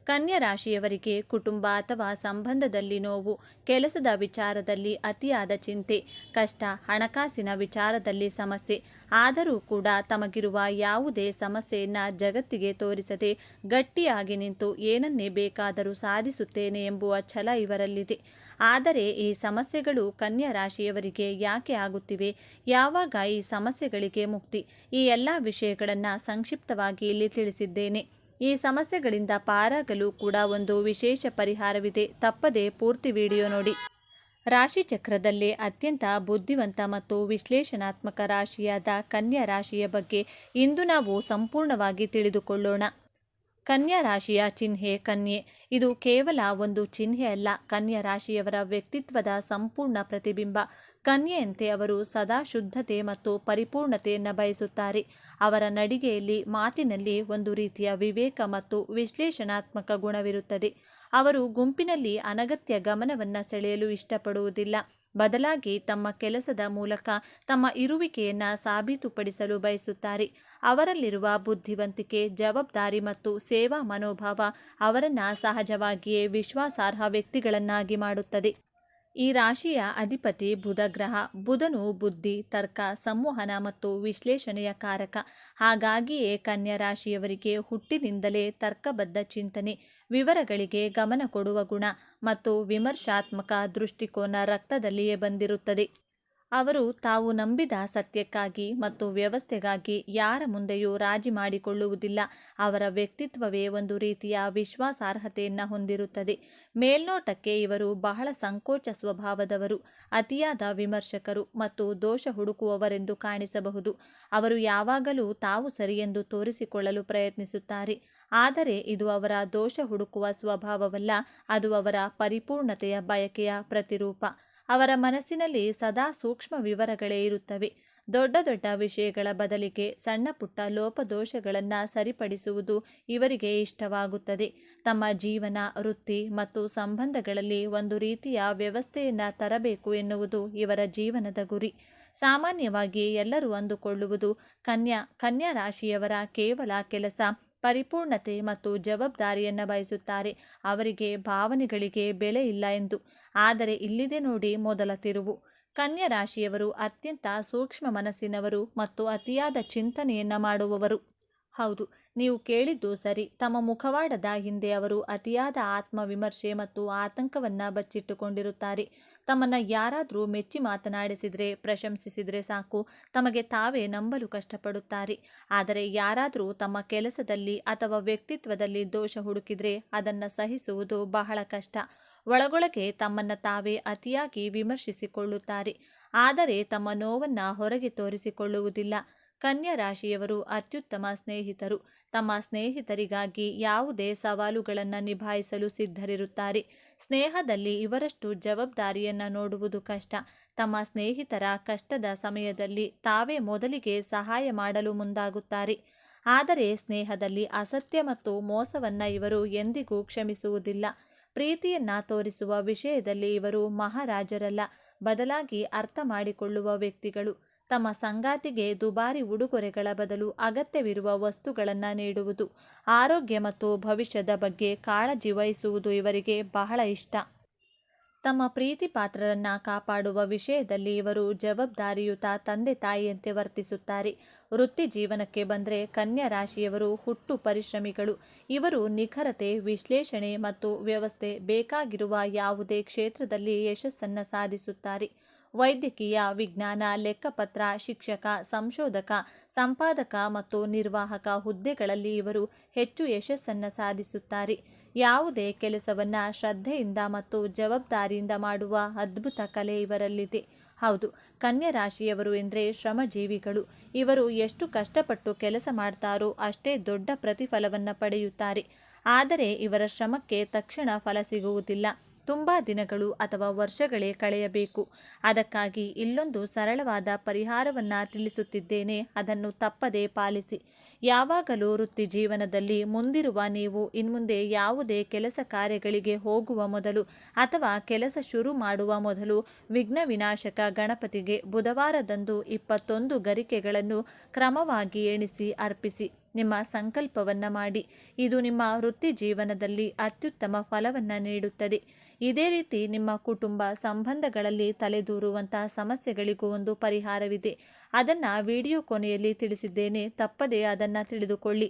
ಕನ್ಯಾ ರಾಶಿಯವರಿಗೆ ಕುಟುಂಬ ಅಥವಾ ಸಂಬಂಧದಲ್ಲಿ ನೋವು, ಕೆಲಸದ ವಿಚಾರದಲ್ಲಿ ಅತಿಯಾದ ಚಿಂತೆ, ಕಷ್ಟ, ಹಣಕಾಸಿನ ವಿಚಾರದಲ್ಲಿ ಸಮಸ್ಯೆ. ಆದರೂ ಕೂಡ ತಮಗಿರುವ ಯಾವುದೇ ಸಮಸ್ಯೆಯನ್ನು ಜಗತ್ತಿಗೆ ತೋರಿಸದೆ ಗಟ್ಟಿಯಾಗಿ ನಿಂತು ಏನನ್ನೇ ಬೇಕಾದರೂ ಸಾಧಿಸುತ್ತೇನೆ ಎಂಬುವ ಛಲ ಇವರಲ್ಲಿದೆ. ಆದರೆ ಈ ಸಮಸ್ಯೆಗಳು ಕನ್ಯಾ ರಾಶಿಯವರಿಗೆ ಯಾಕೆ ಆಗುತ್ತಿವೆ? ಯಾವಾಗ ಈ ಸಮಸ್ಯೆಗಳಿಗೆ ಮುಕ್ತಿ? ಈ ಎಲ್ಲ ವಿಷಯಗಳನ್ನು ಸಂಕ್ಷಿಪ್ತವಾಗಿ ಇಲ್ಲಿ ತಿಳಿಸಿದ್ದೇನೆ. ಈ ಸಮಸ್ಯೆಗಳಿಂದ ಪಾರಾಗಲು ಕೂಡ ಒಂದು ವಿಶೇಷ ಪರಿಹಾರವಿದೆ. ತಪ್ಪದೆ ಪೂರ್ತಿ ವಿಡಿಯೋ ನೋಡಿ. ರಾಶಿ ಚಕ್ರದಲ್ಲೇ ಅತ್ಯಂತ ಬುದ್ಧಿವಂತ ಮತ್ತು ವಿಶ್ಲೇಷಣಾತ್ಮಕ ರಾಶಿಯಾದ ಕನ್ಯಾ ರಾಶಿಯ ಬಗ್ಗೆ ಇಂದು ನಾವು ಸಂಪೂರ್ಣವಾಗಿ ತಿಳಿದುಕೊಳ್ಳೋಣ. ಕನ್ಯಾ ರಾಶಿಯ ಚಿಹ್ನೆ ಕನ್ಯೆ. ಇದು ಕೇವಲ ಒಂದು ಚಿಹ್ನೆ ಅಲ್ಲ, ಕನ್ಯಾ ರಾಶಿಯವರ ವ್ಯಕ್ತಿತ್ವದ ಸಂಪೂರ್ಣ ಪ್ರತಿಬಿಂಬ. ಕನ್ಯೆಯಂತೆ ಅವರು ಸದಾ ಶುದ್ಧತೆ ಮತ್ತು ಪರಿಪೂರ್ಣತೆಯನ್ನು ಬಯಸುತ್ತಾರೆ. ಅವರ ನಡಿಗೆಯಲ್ಲಿ, ಮಾತಿನಲ್ಲಿ ಒಂದು ರೀತಿಯ ವಿವೇಕ ಮತ್ತು ವಿಶ್ಲೇಷಣಾತ್ಮಕ ಗುಣವಿರುತ್ತದೆ. ಅವರು ಗುಂಪಿನಲ್ಲಿ ಅನಗತ್ಯ ಗಮನವನ್ನು ಸೆಳೆಯಲು ಇಷ್ಟಪಡುವುದಿಲ್ಲ. ಬದಲಾಗಿ ತಮ್ಮ ಕೆಲಸದ ಮೂಲಕ ತಮ್ಮ ಇರುವಿಕೆಯನ್ನು ಸಾಬೀತುಪಡಿಸಲು ಬಯಸುತ್ತಾರೆ. ಅವರಲ್ಲಿರುವ ಬುದ್ಧಿವಂತಿಕೆ, ಜವಾಬ್ದಾರಿ ಮತ್ತು ಸೇವಾ ಮನೋಭಾವ ಅವರನ್ನು ಸಹಜವಾಗಿಯೇ ವಿಶ್ವಾಸಾರ್ಹ ವ್ಯಕ್ತಿಗಳನ್ನಾಗಿ ಮಾಡುತ್ತದೆ. ಈ ರಾಶಿಯ ಅಧಿಪತಿ ಬುಧ ಗ್ರಹ. ಬುಧನು ಬುದ್ಧಿ, ತರ್ಕ, ಸಂವಹನ ಮತ್ತು ವಿಶ್ಲೇಷಣೆಯ ಕಾರಕ. ಹಾಗಾಗಿಯೇ ಕನ್ಯಾ ರಾಶಿಯವರಿಗೆ ಹುಟ್ಟಿನಿಂದಲೇ ತರ್ಕಬದ್ಧ ಚಿಂತನೆ, ವಿವರಗಳಿಗೆ ಗಮನ ಕೊಡುವ ಗುಣ ಮತ್ತು ವಿಮರ್ಶಾತ್ಮಕ ದೃಷ್ಟಿಕೋನ ರಕ್ತದಲ್ಲಿಯೇ ಬಂದಿರುತ್ತದೆ. ಅವರು ತಾವು ನಂಬಿದ ಸತ್ಯಕ್ಕಾಗಿ ಮತ್ತು ವ್ಯವಸ್ಥೆಗಾಗಿ ಯಾರ ಮುಂದೆಯೂ ರಾಜಿ ಮಾಡಿಕೊಳ್ಳುವುದಿಲ್ಲ. ಅವರ ವ್ಯಕ್ತಿತ್ವವೇ ಒಂದು ರೀತಿಯ ವಿಶ್ವಾಸಾರ್ಹತೆಯನ್ನು ಹೊಂದಿರುತ್ತದೆ. ಮೇಲ್ನೋಟಕ್ಕೆ ಇವರು ಬಹಳ ಸಂಕೋಚ ಸ್ವಭಾವದವರು, ಅತಿಯಾದ ವಿಮರ್ಶಕರು ಮತ್ತು ದೋಷ ಹುಡುಕುವವರೆಂದು ಕಾಣಿಸಬಹುದು. ಅವರು ಯಾವಾಗಲೂ ತಾವು ಸರಿಯೆಂದು ತೋರಿಸಿಕೊಳ್ಳಲು ಪ್ರಯತ್ನಿಸುತ್ತಾರೆ. ಆದರೆ ಇದು ಅವರ ದೋಷ ಹುಡುಕುವ ಸ್ವಭಾವವಲ್ಲ, ಅದು ಅವರ ಪರಿಪೂರ್ಣತೆಯ ಬಯಕೆಯ ಪ್ರತಿರೂಪ. ಅವರ ಮನಸ್ಸಿನಲ್ಲಿ ಸದಾ ಸೂಕ್ಷ್ಮ ವಿವರಗಳೇ ಇರುತ್ತವೆ. ದೊಡ್ಡ ದೊಡ್ಡ ವಿಷಯಗಳ ಬದಲಿಗೆ ಸಣ್ಣ ಪುಟ್ಟ ಲೋಪದೋಷಗಳನ್ನು ಸರಿಪಡಿಸುವುದು ಇವರಿಗೆ ಇಷ್ಟವಾಗುತ್ತದೆ. ತಮ್ಮ ಜೀವನ, ವೃತ್ತಿ ಮತ್ತು ಸಂಬಂಧಗಳಲ್ಲಿ ಒಂದು ರೀತಿಯ ವ್ಯವಸ್ಥೆಯನ್ನು ತರಬೇಕು ಎನ್ನುವುದು ಇವರ ಜೀವನದ ಗುರಿ. ಸಾಮಾನ್ಯವಾಗಿ ಎಲ್ಲರೂ ಅಂದುಕೊಳ್ಳುವುದು ಕನ್ಯಾ ರಾಶಿಯವರ ಕೇವಲ ಕೆಲಸ ಪರಿಪೂರ್ಣತೆ ಮತ್ತು ಜವಾಬ್ದಾರಿಯನ್ನು ಬಯಸುತ್ತಾರೆ. ಅವರಿಗೆ ಭಾವನೆಗಳಿಗೆ ಬೆಲೆ ಇಲ್ಲ ಎಂದು. ಆದರೆ ಇಲ್ಲಿದೆ ನೋಡಿ ಮೊದಲ ತಿರುವು. ಕನ್ಯಾ ರಾಶಿಯವರು ಅತ್ಯಂತ ಸೂಕ್ಷ್ಮ ಮನಸ್ಸಿನವರು ಮತ್ತು ಅತಿಯಾದ ಚಿಂತನೆಯನ್ನು ಮಾಡುವವರು. ಹೌದು, ನೀವು ಕೇಳಿದ್ದು ಸರಿ. ತಮ್ಮ ಮುಖವಾಡದ ಹಿಂದೆ ಅವರು ಅತಿಯಾದ ಆತ್ಮವಿಮರ್ಶೆ ಮತ್ತು ಆತಂಕವನ್ನು ಬಚ್ಚಿಟ್ಟುಕೊಂಡಿರುತ್ತಾರೆ. ತಮ್ಮನ್ನು ಯಾರಾದರೂ ಮೆಚ್ಚಿ ಮಾತನಾಡಿಸಿದರೆ, ಪ್ರಶಂಸಿಸಿದರೆ ಸಾಕು, ತಮಗೆ ತಾವೇ ನಂಬಲು ಕಷ್ಟಪಡುತ್ತಾರೆ. ಆದರೆ ಯಾರಾದರೂ ತಮ್ಮ ಕೆಲಸದಲ್ಲಿ ಅಥವಾ ವ್ಯಕ್ತಿತ್ವದಲ್ಲಿ ದೋಷ ಹುಡುಕಿದರೆ ಅದನ್ನು ಸಹಿಸುವುದು ಬಹಳ ಕಷ್ಟ. ಒಳಗೊಳಗೆ ತಮ್ಮನ್ನು ತಾವೇ ಅತಿಯಾಗಿ ವಿಮರ್ಶಿಸಿಕೊಳ್ಳುತ್ತಾರೆ, ಆದರೆ ತಮ್ಮ ನೋವನ್ನು ಹೊರಗೆ ತೋರಿಸಿಕೊಳ್ಳುವುದಿಲ್ಲ. ಕನ್ಯಾ ರಾಶಿಯವರು ಅತ್ಯುತ್ತಮ ಸ್ನೇಹಿತರು. ತಮ್ಮ ಸ್ನೇಹಿತರಿಗಾಗಿ ಯಾವುದೇ ಸವಾಲುಗಳನ್ನು ನಿಭಾಯಿಸಲು ಸಿದ್ಧರಿರುತ್ತಾರೆ. ಸ್ನೇಹದಲ್ಲಿ ಇವರಷ್ಟು ಜವಾಬ್ದಾರಿಯನ್ನು ನೋಡುವುದು ಕಷ್ಟ. ತಮ್ಮ ಸ್ನೇಹಿತರ ಕಷ್ಟದ ಸಮಯದಲ್ಲಿ ತಾವೇ ಮೊದಲಿಗೆ ಸಹಾಯ ಮಾಡಲು ಮುಂದಾಗುತ್ತಾರೆ. ಆದರೆ ಸ್ನೇಹದಲ್ಲಿ ಅಸತ್ಯ ಮತ್ತು ಮೋಸವನ್ನು ಇವರು ಎಂದಿಗೂ ಕ್ಷಮಿಸುವುದಿಲ್ಲ. ಪ್ರೀತಿಯನ್ನು ತೋರಿಸುವ ವಿಷಯದಲ್ಲಿ ಇವರು ಮಹಾರಾಜರಲ್ಲ, ಬದಲಾಗಿ ಅರ್ಥ ಮಾಡಿಕೊಳ್ಳುವ ವ್ಯಕ್ತಿಗಳು. ತಮ್ಮ ಸಂಗಾತಿಗೆ ದುಬಾರಿ ಉಡುಗೊರೆಗಳ ಬದಲು ಅಗತ್ಯವಿರುವ ವಸ್ತುಗಳನ್ನು ನೀಡುವುದು, ಆರೋಗ್ಯ ಮತ್ತು ಭವಿಷ್ಯದ ಬಗ್ಗೆ ಕಾಳಜಿ ವಹಿಸುವುದು ಇವರಿಗೆ ಬಹಳ ಇಷ್ಟ. ತಮ್ಮ ಪ್ರೀತಿ ಪಾತ್ರರನ್ನು ಕಾಪಾಡುವ ವಿಷಯದಲ್ಲಿ ಇವರು ಜವಾಬ್ದಾರಿಯುತ ತಂದೆ ತಾಯಿಯಂತೆ ವರ್ತಿಸುತ್ತಾರೆ. ವೃತ್ತಿ ಜೀವನಕ್ಕೆ ಬಂದರೆ ಕನ್ಯಾ ರಾಶಿಯವರು ಹುಟ್ಟು ಪರಿಶ್ರಮಿಗಳು. ಇವರು ನಿಖರತೆ, ವಿಶ್ಲೇಷಣೆ ಮತ್ತು ವ್ಯವಸ್ಥೆ ಬೇಕಾಗಿರುವ ಯಾವುದೇ ಕ್ಷೇತ್ರದಲ್ಲಿ ಯಶಸ್ಸನ್ನು ಸಾಧಿಸುತ್ತಾರೆ. ವೈದ್ಯಕೀಯ, ವಿಜ್ಞಾನ, ಲೆಕ್ಕಪತ್ರ, ಶಿಕ್ಷಕ, ಸಂಶೋಧಕ, ಸಂಪಾದಕ ಮತ್ತು ನಿರ್ವಾಹಕ ಹುದ್ದೆಗಳಲ್ಲಿ ಇವರು ಹೆಚ್ಚು ಯಶಸ್ಸನ್ನು ಸಾಧಿಸುತ್ತಾರೆ. ಯಾವುದೇ ಕೆಲಸವನ್ನು ಶ್ರದ್ಧೆಯಿಂದ ಮತ್ತು ಜವಾಬ್ದಾರಿಯಿಂದ ಮಾಡುವ ಅದ್ಭುತ ಕಲೆ ಇವರಲ್ಲಿದೆ. ಹೌದು, ಕನ್ಯಾ ರಾಶಿಯವರು ಎಂದರೆ ಶ್ರಮಜೀವಿಗಳು. ಇವರು ಎಷ್ಟು ಕಷ್ಟಪಟ್ಟು ಕೆಲಸ ಮಾಡ್ತಾರೋ ಅಷ್ಟೇ ದೊಡ್ಡ ಪ್ರತಿಫಲವನ್ನು ಪಡೆಯುತ್ತಾರೆ. ಆದರೆ ಇವರ ಶ್ರಮಕ್ಕೆ ತಕ್ಷಣ ಫಲ ಸಿಗುವುದಿಲ್ಲ. ತುಂಬ ದಿನಗಳು ಅಥವಾ ವರ್ಷಗಳೇ ಕಳೆಯಬೇಕು. ಅದಕ್ಕಾಗಿ ಇಲ್ಲೊಂದು ಸರಳವಾದ ಪರಿಹಾರವನ್ನು ತಿಳಿಸುತ್ತಿದ್ದೇನೆ, ಅದನ್ನು ತಪ್ಪದೇ ಪಾಲಿಸಿ. ಯಾವಾಗಲೂ ವೃತ್ತಿ ಜೀವನದಲ್ಲಿ ಮುಂದಿರುವ ನೀವು ಇನ್ಮುಂದೆ ಯಾವುದೇ ಕೆಲಸ ಕಾರ್ಯಗಳಿಗೆ ಹೋಗುವ ಮೊದಲು ಅಥವಾ ಕೆಲಸ ಶುರು ಮಾಡುವ ಮೊದಲು ವಿಘ್ನ ವಿನಾಶಕ ಗಣಪತಿಗೆ ಬುಧವಾರದಂದು 21 ಗರಿಕೆಗಳನ್ನು ಕ್ರಮವಾಗಿ ಎಣಿಸಿ ಅರ್ಪಿಸಿ ನಿಮ್ಮ ಸಂಕಲ್ಪವನ್ನು ಮಾಡಿ. ಇದು ನಿಮ್ಮ ವೃತ್ತಿ ಜೀವನದಲ್ಲಿ ಅತ್ಯುತ್ತಮ ಫಲವನ್ನು ನೀಡುತ್ತದೆ. ಇದೇ ರೀತಿ ನಿಮ್ಮ ಕುಟುಂಬ ಸಂಬಂಧಗಳಲ್ಲಿ ತಲೆದೂರುವಂತಹ ಸಮಸ್ಯೆಗಳಿಗೂ ಒಂದು ಪರಿಹಾರವಿದೆ. ಅದನ್ನು ವಿಡಿಯೋ ಕೊನೆಯಲ್ಲಿ ತಿಳಿಸಿದ್ದೇನೆ, ತಪ್ಪದೇ ಅದನ್ನು ತಿಳಿದುಕೊಳ್ಳಿ.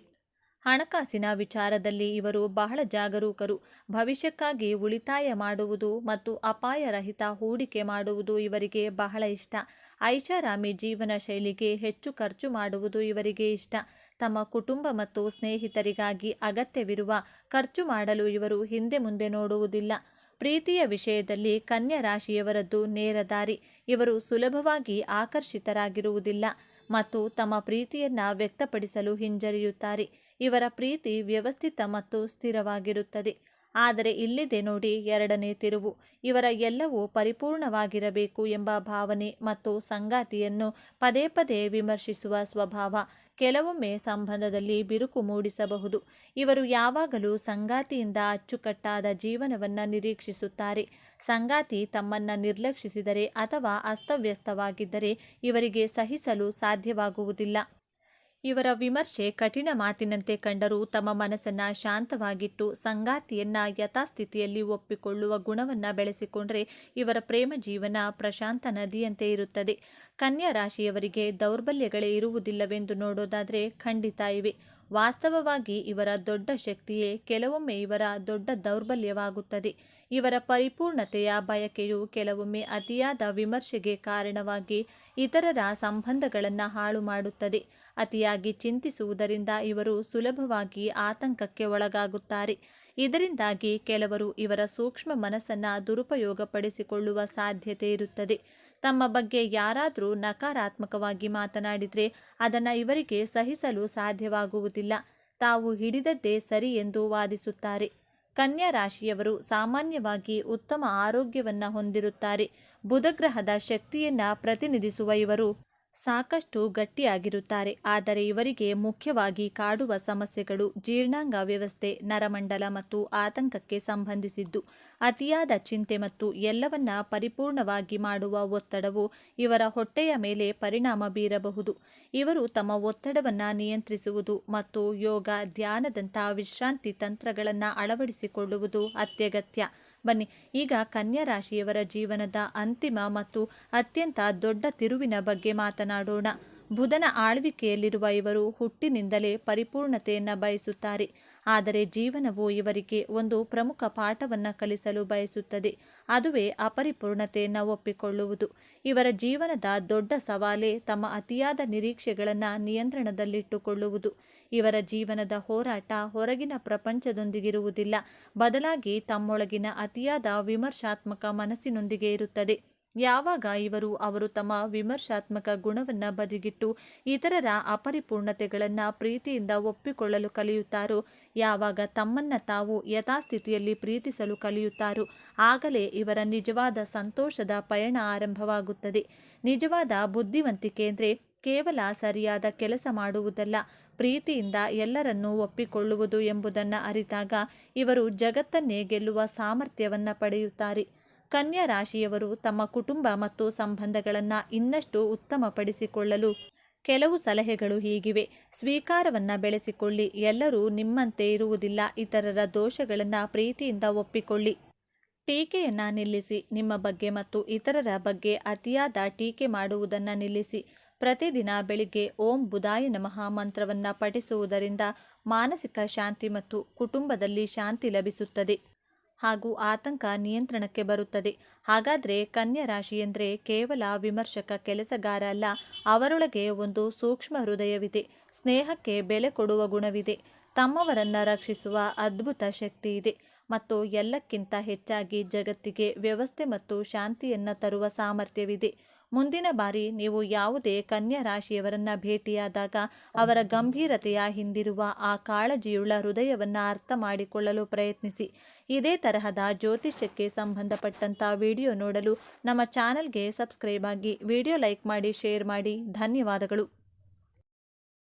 ಹಣಕಾಸಿನ ವಿಚಾರದಲ್ಲಿ ಇವರು ಬಹಳ ಜಾಗರೂಕರು. ಭವಿಷ್ಯಕ್ಕಾಗಿ ಉಳಿತಾಯ ಮಾಡುವುದು ಮತ್ತು ಅಪಾಯರಹಿತ ಹೂಡಿಕೆ ಮಾಡುವುದು ಇವರಿಗೆ ಬಹಳ ಇಷ್ಟ. ಐಷಾರಾಮಿ ಜೀವನ ಶೈಲಿಗೆ ಹೆಚ್ಚು ಖರ್ಚು ಮಾಡುವುದು ಇವರಿಗೆ ಇಷ್ಟ. ತಮ್ಮ ಕುಟುಂಬ ಮತ್ತು ಸ್ನೇಹಿತರಿಗಾಗಿ ಅಗತ್ಯವಿರುವ ಖರ್ಚು ಮಾಡಲು ಇವರು ಹಿಂದೆ ಮುಂದೆ ನೋಡುವುದಿಲ್ಲ. ಪ್ರೀತಿಯ ವಿಷಯದಲ್ಲಿ ಕನ್ಯಾ ರಾಶಿಯವರದ್ದು ನೇರ ದಾರಿ. ಇವರು ಸುಲಭವಾಗಿ ಆಕರ್ಷಿತರಾಗಿರುವುದಿಲ್ಲ ಮತ್ತು ತಮ್ಮ ಪ್ರೀತಿಯನ್ನು ವ್ಯಕ್ತಪಡಿಸಲು ಹಿಂಜರಿಯುತ್ತಾರೆ. ಇವರ ಪ್ರೀತಿ ವ್ಯವಸ್ಥಿತ ಮತ್ತು ಸ್ಥಿರವಾಗಿರುತ್ತದೆ. ಆದರೆ ಇಲ್ಲಿದೆ ನೋಡಿ ಎರಡನೇ ತಿರುವು. ಇವರ ಎಲ್ಲವೂ ಪರಿಪೂರ್ಣವಾಗಿರಬೇಕು ಎಂಬ ಭಾವನೆ ಮತ್ತು ಸಂಗಾತಿಯನ್ನು ಪದೇ ಪದೇ ವಿಮರ್ಶಿಸುವ ಸ್ವಭಾವ ಕೆಲವೊಮ್ಮೆ ಸಂಬಂಧದಲ್ಲಿ ಬಿರುಕು ಮೂಡಿಸಬಹುದು. ಇವರು ಯಾವಾಗಲೂ ಸಂಗಾತಿಯಿಂದ ಅಚ್ಚುಕಟ್ಟಾದ ಜೀವನವನ್ನು ನಿರೀಕ್ಷಿಸುತ್ತಾರೆ. ಸಂಗಾತಿ ತಮ್ಮನ್ನು ನಿರ್ಲಕ್ಷಿಸಿದರೆ ಅಥವಾ ಅಸ್ತವ್ಯಸ್ತವಾಗಿದ್ದರೆ ಇವರಿಗೆ ಸಹಿಸಲು ಸಾಧ್ಯವಾಗುವುದಿಲ್ಲ. ಇವರ ವಿಮರ್ಶೆ ಕಠಿಣ ಮಾತಿನಂತೆ ಕಂಡರೂ ತಮ್ಮ ಮನಸ್ಸನ್ನು ಶಾಂತವಾಗಿಟ್ಟು ಸಂಗಾತಿಯನ್ನು ಯಥಾಸ್ಥಿತಿಯಲ್ಲಿ ಒಪ್ಪಿಕೊಳ್ಳುವ ಗುಣವನ್ನು ಬೆಳೆಸಿಕೊಂಡರೆ ಇವರ ಪ್ರೇಮ ಜೀವನ ಪ್ರಶಾಂತ ನದಿಯಂತೆ ಇರುತ್ತದೆ. ಕನ್ಯಾ ರಾಶಿಯವರಿಗೆ ದೌರ್ಬಲ್ಯಗಳೇ ಇರುವುದಿಲ್ಲವೆಂದು ನೋಡೋದಾದರೆ ಖಂಡಿತ ಇವೆ. ವಾಸ್ತವವಾಗಿ ಇವರ ದೊಡ್ಡ ಶಕ್ತಿಯೇ ಕೆಲವೊಮ್ಮೆ ಇವರ ದೊಡ್ಡ ದೌರ್ಬಲ್ಯವಾಗುತ್ತದೆ. ಇವರ ಪರಿಪೂರ್ಣತೆಯ ಬಯಕೆಯು ಕೆಲವೊಮ್ಮೆ ಅತಿಯಾದ ವಿಮರ್ಶೆಗೆ ಕಾರಣವಾಗಿ ಇತರರ ಸಂಬಂಧಗಳನ್ನು ಹಾಳು ಮಾಡುತ್ತದೆ. ಅತಿಯಾಗಿ ಚಿಂತಿಸುವುದರಿಂದ ಇವರು ಸುಲಭವಾಗಿ ಆತಂಕಕ್ಕೆ ಒಳಗಾಗುತ್ತಾರೆ. ಇದರಿಂದಾಗಿ ಕೆಲವರು ಇವರ ಸೂಕ್ಷ್ಮ ಮನಸ್ಸನ್ನು ದುರುಪಯೋಗಪಡಿಸಿಕೊಳ್ಳುವ ಸಾಧ್ಯತೆ ಇರುತ್ತದೆ. ತಮ್ಮ ಬಗ್ಗೆ ಯಾರಾದರೂ ನಕಾರಾತ್ಮಕವಾಗಿ ಮಾತನಾಡಿದರೆ ಅದನ್ನು ಇವರಿಗೆ ಸಹಿಸಲು ಸಾಧ್ಯವಾಗುವುದಿಲ್ಲ. ತಾವು ಹಿಡಿದದ್ದೇ ಸರಿ ಎಂದು ವಾದಿಸುತ್ತಾರೆ. ಕನ್ಯಾ ರಾಶಿಯವರು ಸಾಮಾನ್ಯವಾಗಿ ಉತ್ತಮ ಆರೋಗ್ಯವನ್ನು ಹೊಂದಿರುತ್ತಾರೆ. ಬುಧಗ್ರಹದ ಶಕ್ತಿಯನ್ನು ಪ್ರತಿನಿಧಿಸುವ ಇವರು ಸಾಕಷ್ಟು ಗಟ್ಟಿಯಾಗಿರುತ್ತಾರೆ. ಆದರೆ ಇವರಿಗೆ ಮುಖ್ಯವಾಗಿ ಕಾಡುವ ಸಮಸ್ಯೆಗಳು ಜೀರ್ಣಾಂಗ ವ್ಯವಸ್ಥೆ, ನರಮಂಡಲ ಮತ್ತು ಆತಂಕಕ್ಕೆ ಸಂಬಂಧಿಸಿದ್ದು. ಅತಿಯಾದ ಚಿಂತೆ ಮತ್ತು ಎಲ್ಲವನ್ನ ಪರಿಪೂರ್ಣವಾಗಿ ಮಾಡುವ ಒತ್ತಡವು ಇವರ ಹೊಟ್ಟೆಯ ಮೇಲೆ ಪರಿಣಾಮ ಬೀರಬಹುದು. ಇವರು ತಮ್ಮ ಒತ್ತಡವನ್ನು ನಿಯಂತ್ರಿಸುವುದು ಮತ್ತು ಯೋಗ, ಧ್ಯಾನದಂತಹ ವಿಶ್ರಾಂತಿ ತಂತ್ರಗಳನ್ನು ಅಳವಡಿಸಿಕೊಳ್ಳುವುದು ಅತ್ಯಗತ್ಯ. ಬನ್ನಿ ಈಗ ಕನ್ಯಾ ರಾಶಿಯವರ ಜೀವನದ ಅಂತಿಮ ಮತ್ತು ಅತ್ಯಂತ ದೊಡ್ಡ ತಿರುವಿನ ಬಗ್ಗೆ ಮಾತನಾಡೋಣ. ಬುಧನ ಆಳ್ವಿಕೆಯಲ್ಲಿರುವ ಇವರು ಹುಟ್ಟಿನಿಂದಲೇ ಪರಿಪೂರ್ಣತೆಯನ್ನು ಬಯಸುತ್ತಾರೆ. ಆದರೆ ಜೀವನವು ಇವರಿಗೆ ಒಂದು ಪ್ರಮುಖ ಪಾಠವನ್ನು ಕಲಿಸಲು ಬಯಸುತ್ತದೆ. ಅದುವೇ ಅಪರಿಪೂರ್ಣತೆಯನ್ನು ಒಪ್ಪಿಕೊಳ್ಳುವುದು. ಇವರ ಜೀವನದ ದೊಡ್ಡ ಸವಾಲೇ ತಮ್ಮ ಅತಿಯಾದ ನಿರೀಕ್ಷೆಗಳನ್ನು ನಿಯಂತ್ರಣದಲ್ಲಿಟ್ಟುಕೊಳ್ಳುವುದು. ಇವರ ಜೀವನದ ಹೋರಾಟ ಹೊರಗಿನ ಪ್ರಪಂಚದೊಂದಿಗಿರುವುದಿಲ್ಲ, ಬದಲಾಗಿ ತಮ್ಮೊಳಗಿನ ಅತಿಯಾದ ವಿಮರ್ಶಾತ್ಮಕ ಮನಸ್ಸಿನೊಂದಿಗೆ ಇರುತ್ತದೆ. ಯಾವಾಗ ಅವರು ತಮ್ಮ ವಿಮರ್ಶಾತ್ಮಕ ಗುಣವನ್ನು ಬದಿಗಿಟ್ಟು ಇತರರ ಅಪರಿಪೂರ್ಣತೆಗಳನ್ನು ಪ್ರೀತಿಯಿಂದ ಒಪ್ಪಿಕೊಳ್ಳಲು ಕಲಿಯುತ್ತಾರೋ, ಯಾವಾಗ ತಮ್ಮನ್ನು ತಾವು ಯಥಾಸ್ಥಿತಿಯಲ್ಲಿ ಪ್ರೀತಿಸಲು ಕಲಿಯುತ್ತಾರೋ, ಆಗಲೇ ಇವರ ನಿಜವಾದ ಸಂತೋಷದ ಪಯಣ ಆರಂಭವಾಗುತ್ತದೆ. ನಿಜವಾದ ಬುದ್ಧಿವಂತಿಕೆ ಅಂದರೆ ಕೇವಲ ಸರಿಯಾದ ಕೆಲಸ ಮಾಡುವುದಲ್ಲ, ಪ್ರೀತಿಯಿಂದ ಎಲ್ಲರನ್ನೂ ಒಪ್ಪಿಕೊಳ್ಳುವುದು ಎಂಬುದನ್ನು ಅರಿತಾಗ ಇವರು ಜಗತ್ತನ್ನೇ ಗೆಲ್ಲುವ ಸಾಮರ್ಥ್ಯವನ್ನು ಪಡೆಯುತ್ತಾರೆ. ಕನ್ಯಾ ರಾಶಿಯವರು ತಮ್ಮ ಕುಟುಂಬ ಮತ್ತು ಸಂಬಂಧಗಳನ್ನು ಇನ್ನಷ್ಟು ಉತ್ತಮಪಡಿಸಿಕೊಳ್ಳಲು ಕೆಲವು ಸಲಹೆಗಳು ಹೀಗಿವೆ. ಸ್ವೀಕಾರವನ್ನು ಬೆಳೆಸಿಕೊಳ್ಳಿ. ಎಲ್ಲರೂ ನಿಮ್ಮಂತೆ ಇರುವುದಿಲ್ಲ. ಇತರರ ದೋಷಗಳನ್ನು ಪ್ರೀತಿಯಿಂದ ಒಪ್ಪಿಕೊಳ್ಳಿ. ಟೀಕೆಯನ್ನು ನಿಲ್ಲಿಸಿ. ನಿಮ್ಮ ಬಗ್ಗೆ ಮತ್ತು ಇತರರ ಬಗ್ಗೆ ಅತಿಯಾದ ಟೀಕೆ ಮಾಡುವುದನ್ನು ನಿಲ್ಲಿಸಿ. ಪ್ರತಿದಿನ ಬೆಳಿಗ್ಗೆ ಓಂ ಬುಧಾಯ ನಮಃ ಮಂತ್ರವನ್ನು ಪಠಿಸುವುದರಿಂದ ಮಾನಸಿಕ ಶಾಂತಿ ಮತ್ತು ಕುಟುಂಬದಲ್ಲಿ ಶಾಂತಿ ಲಭಿಸುತ್ತದೆ ಹಾಗೂ ಆತಂಕ ನಿಯಂತ್ರಣಕ್ಕೆ ಬರುತ್ತದೆ. ಹಾಗಾದರೆ ಕನ್ಯಾ ರಾಶಿ ಎಂದರೆ ಕೇವಲ ವಿಮರ್ಶಕ ಕೆಲಸಗಾರ ಅಲ್ಲ, ಅವರೊಳಗೆ ಒಂದು ಸೂಕ್ಷ್ಮ ಹೃದಯವಿದೆ, ಸ್ನೇಹಕ್ಕೆ ಬೆಲೆ ಕೊಡುವ ಗುಣವಿದೆ, ತಮ್ಮವರನ್ನು ರಕ್ಷಿಸುವ ಅದ್ಭುತ ಶಕ್ತಿ ಇದೆ ಮತ್ತು ಎಲ್ಲಕ್ಕಿಂತ ಹೆಚ್ಚಾಗಿ ಜಗತ್ತಿಗೆ ವ್ಯವಸ್ಥೆ ಮತ್ತು ಶಾಂತಿಯನ್ನು ತರುವ ಸಾಮರ್ಥ್ಯವಿದೆ. ಮುಂದಿನ ಬಾರಿ ನೀವು ಯಾವುದೇ ಕನ್ಯಾ ರಾಶಿಯವರನ್ನು ಭೇಟಿಯಾದಾಗ ಅವರ ಗಂಭೀರತೆಯ ಹಿಂದಿರುವ ಆ ಕಾಳಜಿಯುಳ್ಳ ಹೃದಯವನ್ನು ಅರ್ಥ ಮಾಡಿಕೊಳ್ಳಲು ಪ್ರಯತ್ನಿಸಿ. ಇದೇ ತರಹದ ಜ್ಯೋತಿಷ್ಯಕ್ಕೆ ಸಂಬಂಧಪಟ್ಟಂಥ ವಿಡಿಯೋ ನೋಡಲು ನಮ್ಮ ಚಾನಲ್ಗೆ ಸಬ್ಸ್ಕ್ರೈಬ್ ಆಗಿ, ವಿಡಿಯೋ ಲೈಕ್ ಮಾಡಿ, ಶೇರ್ ಮಾಡಿ. ಧನ್ಯವಾದಗಳು.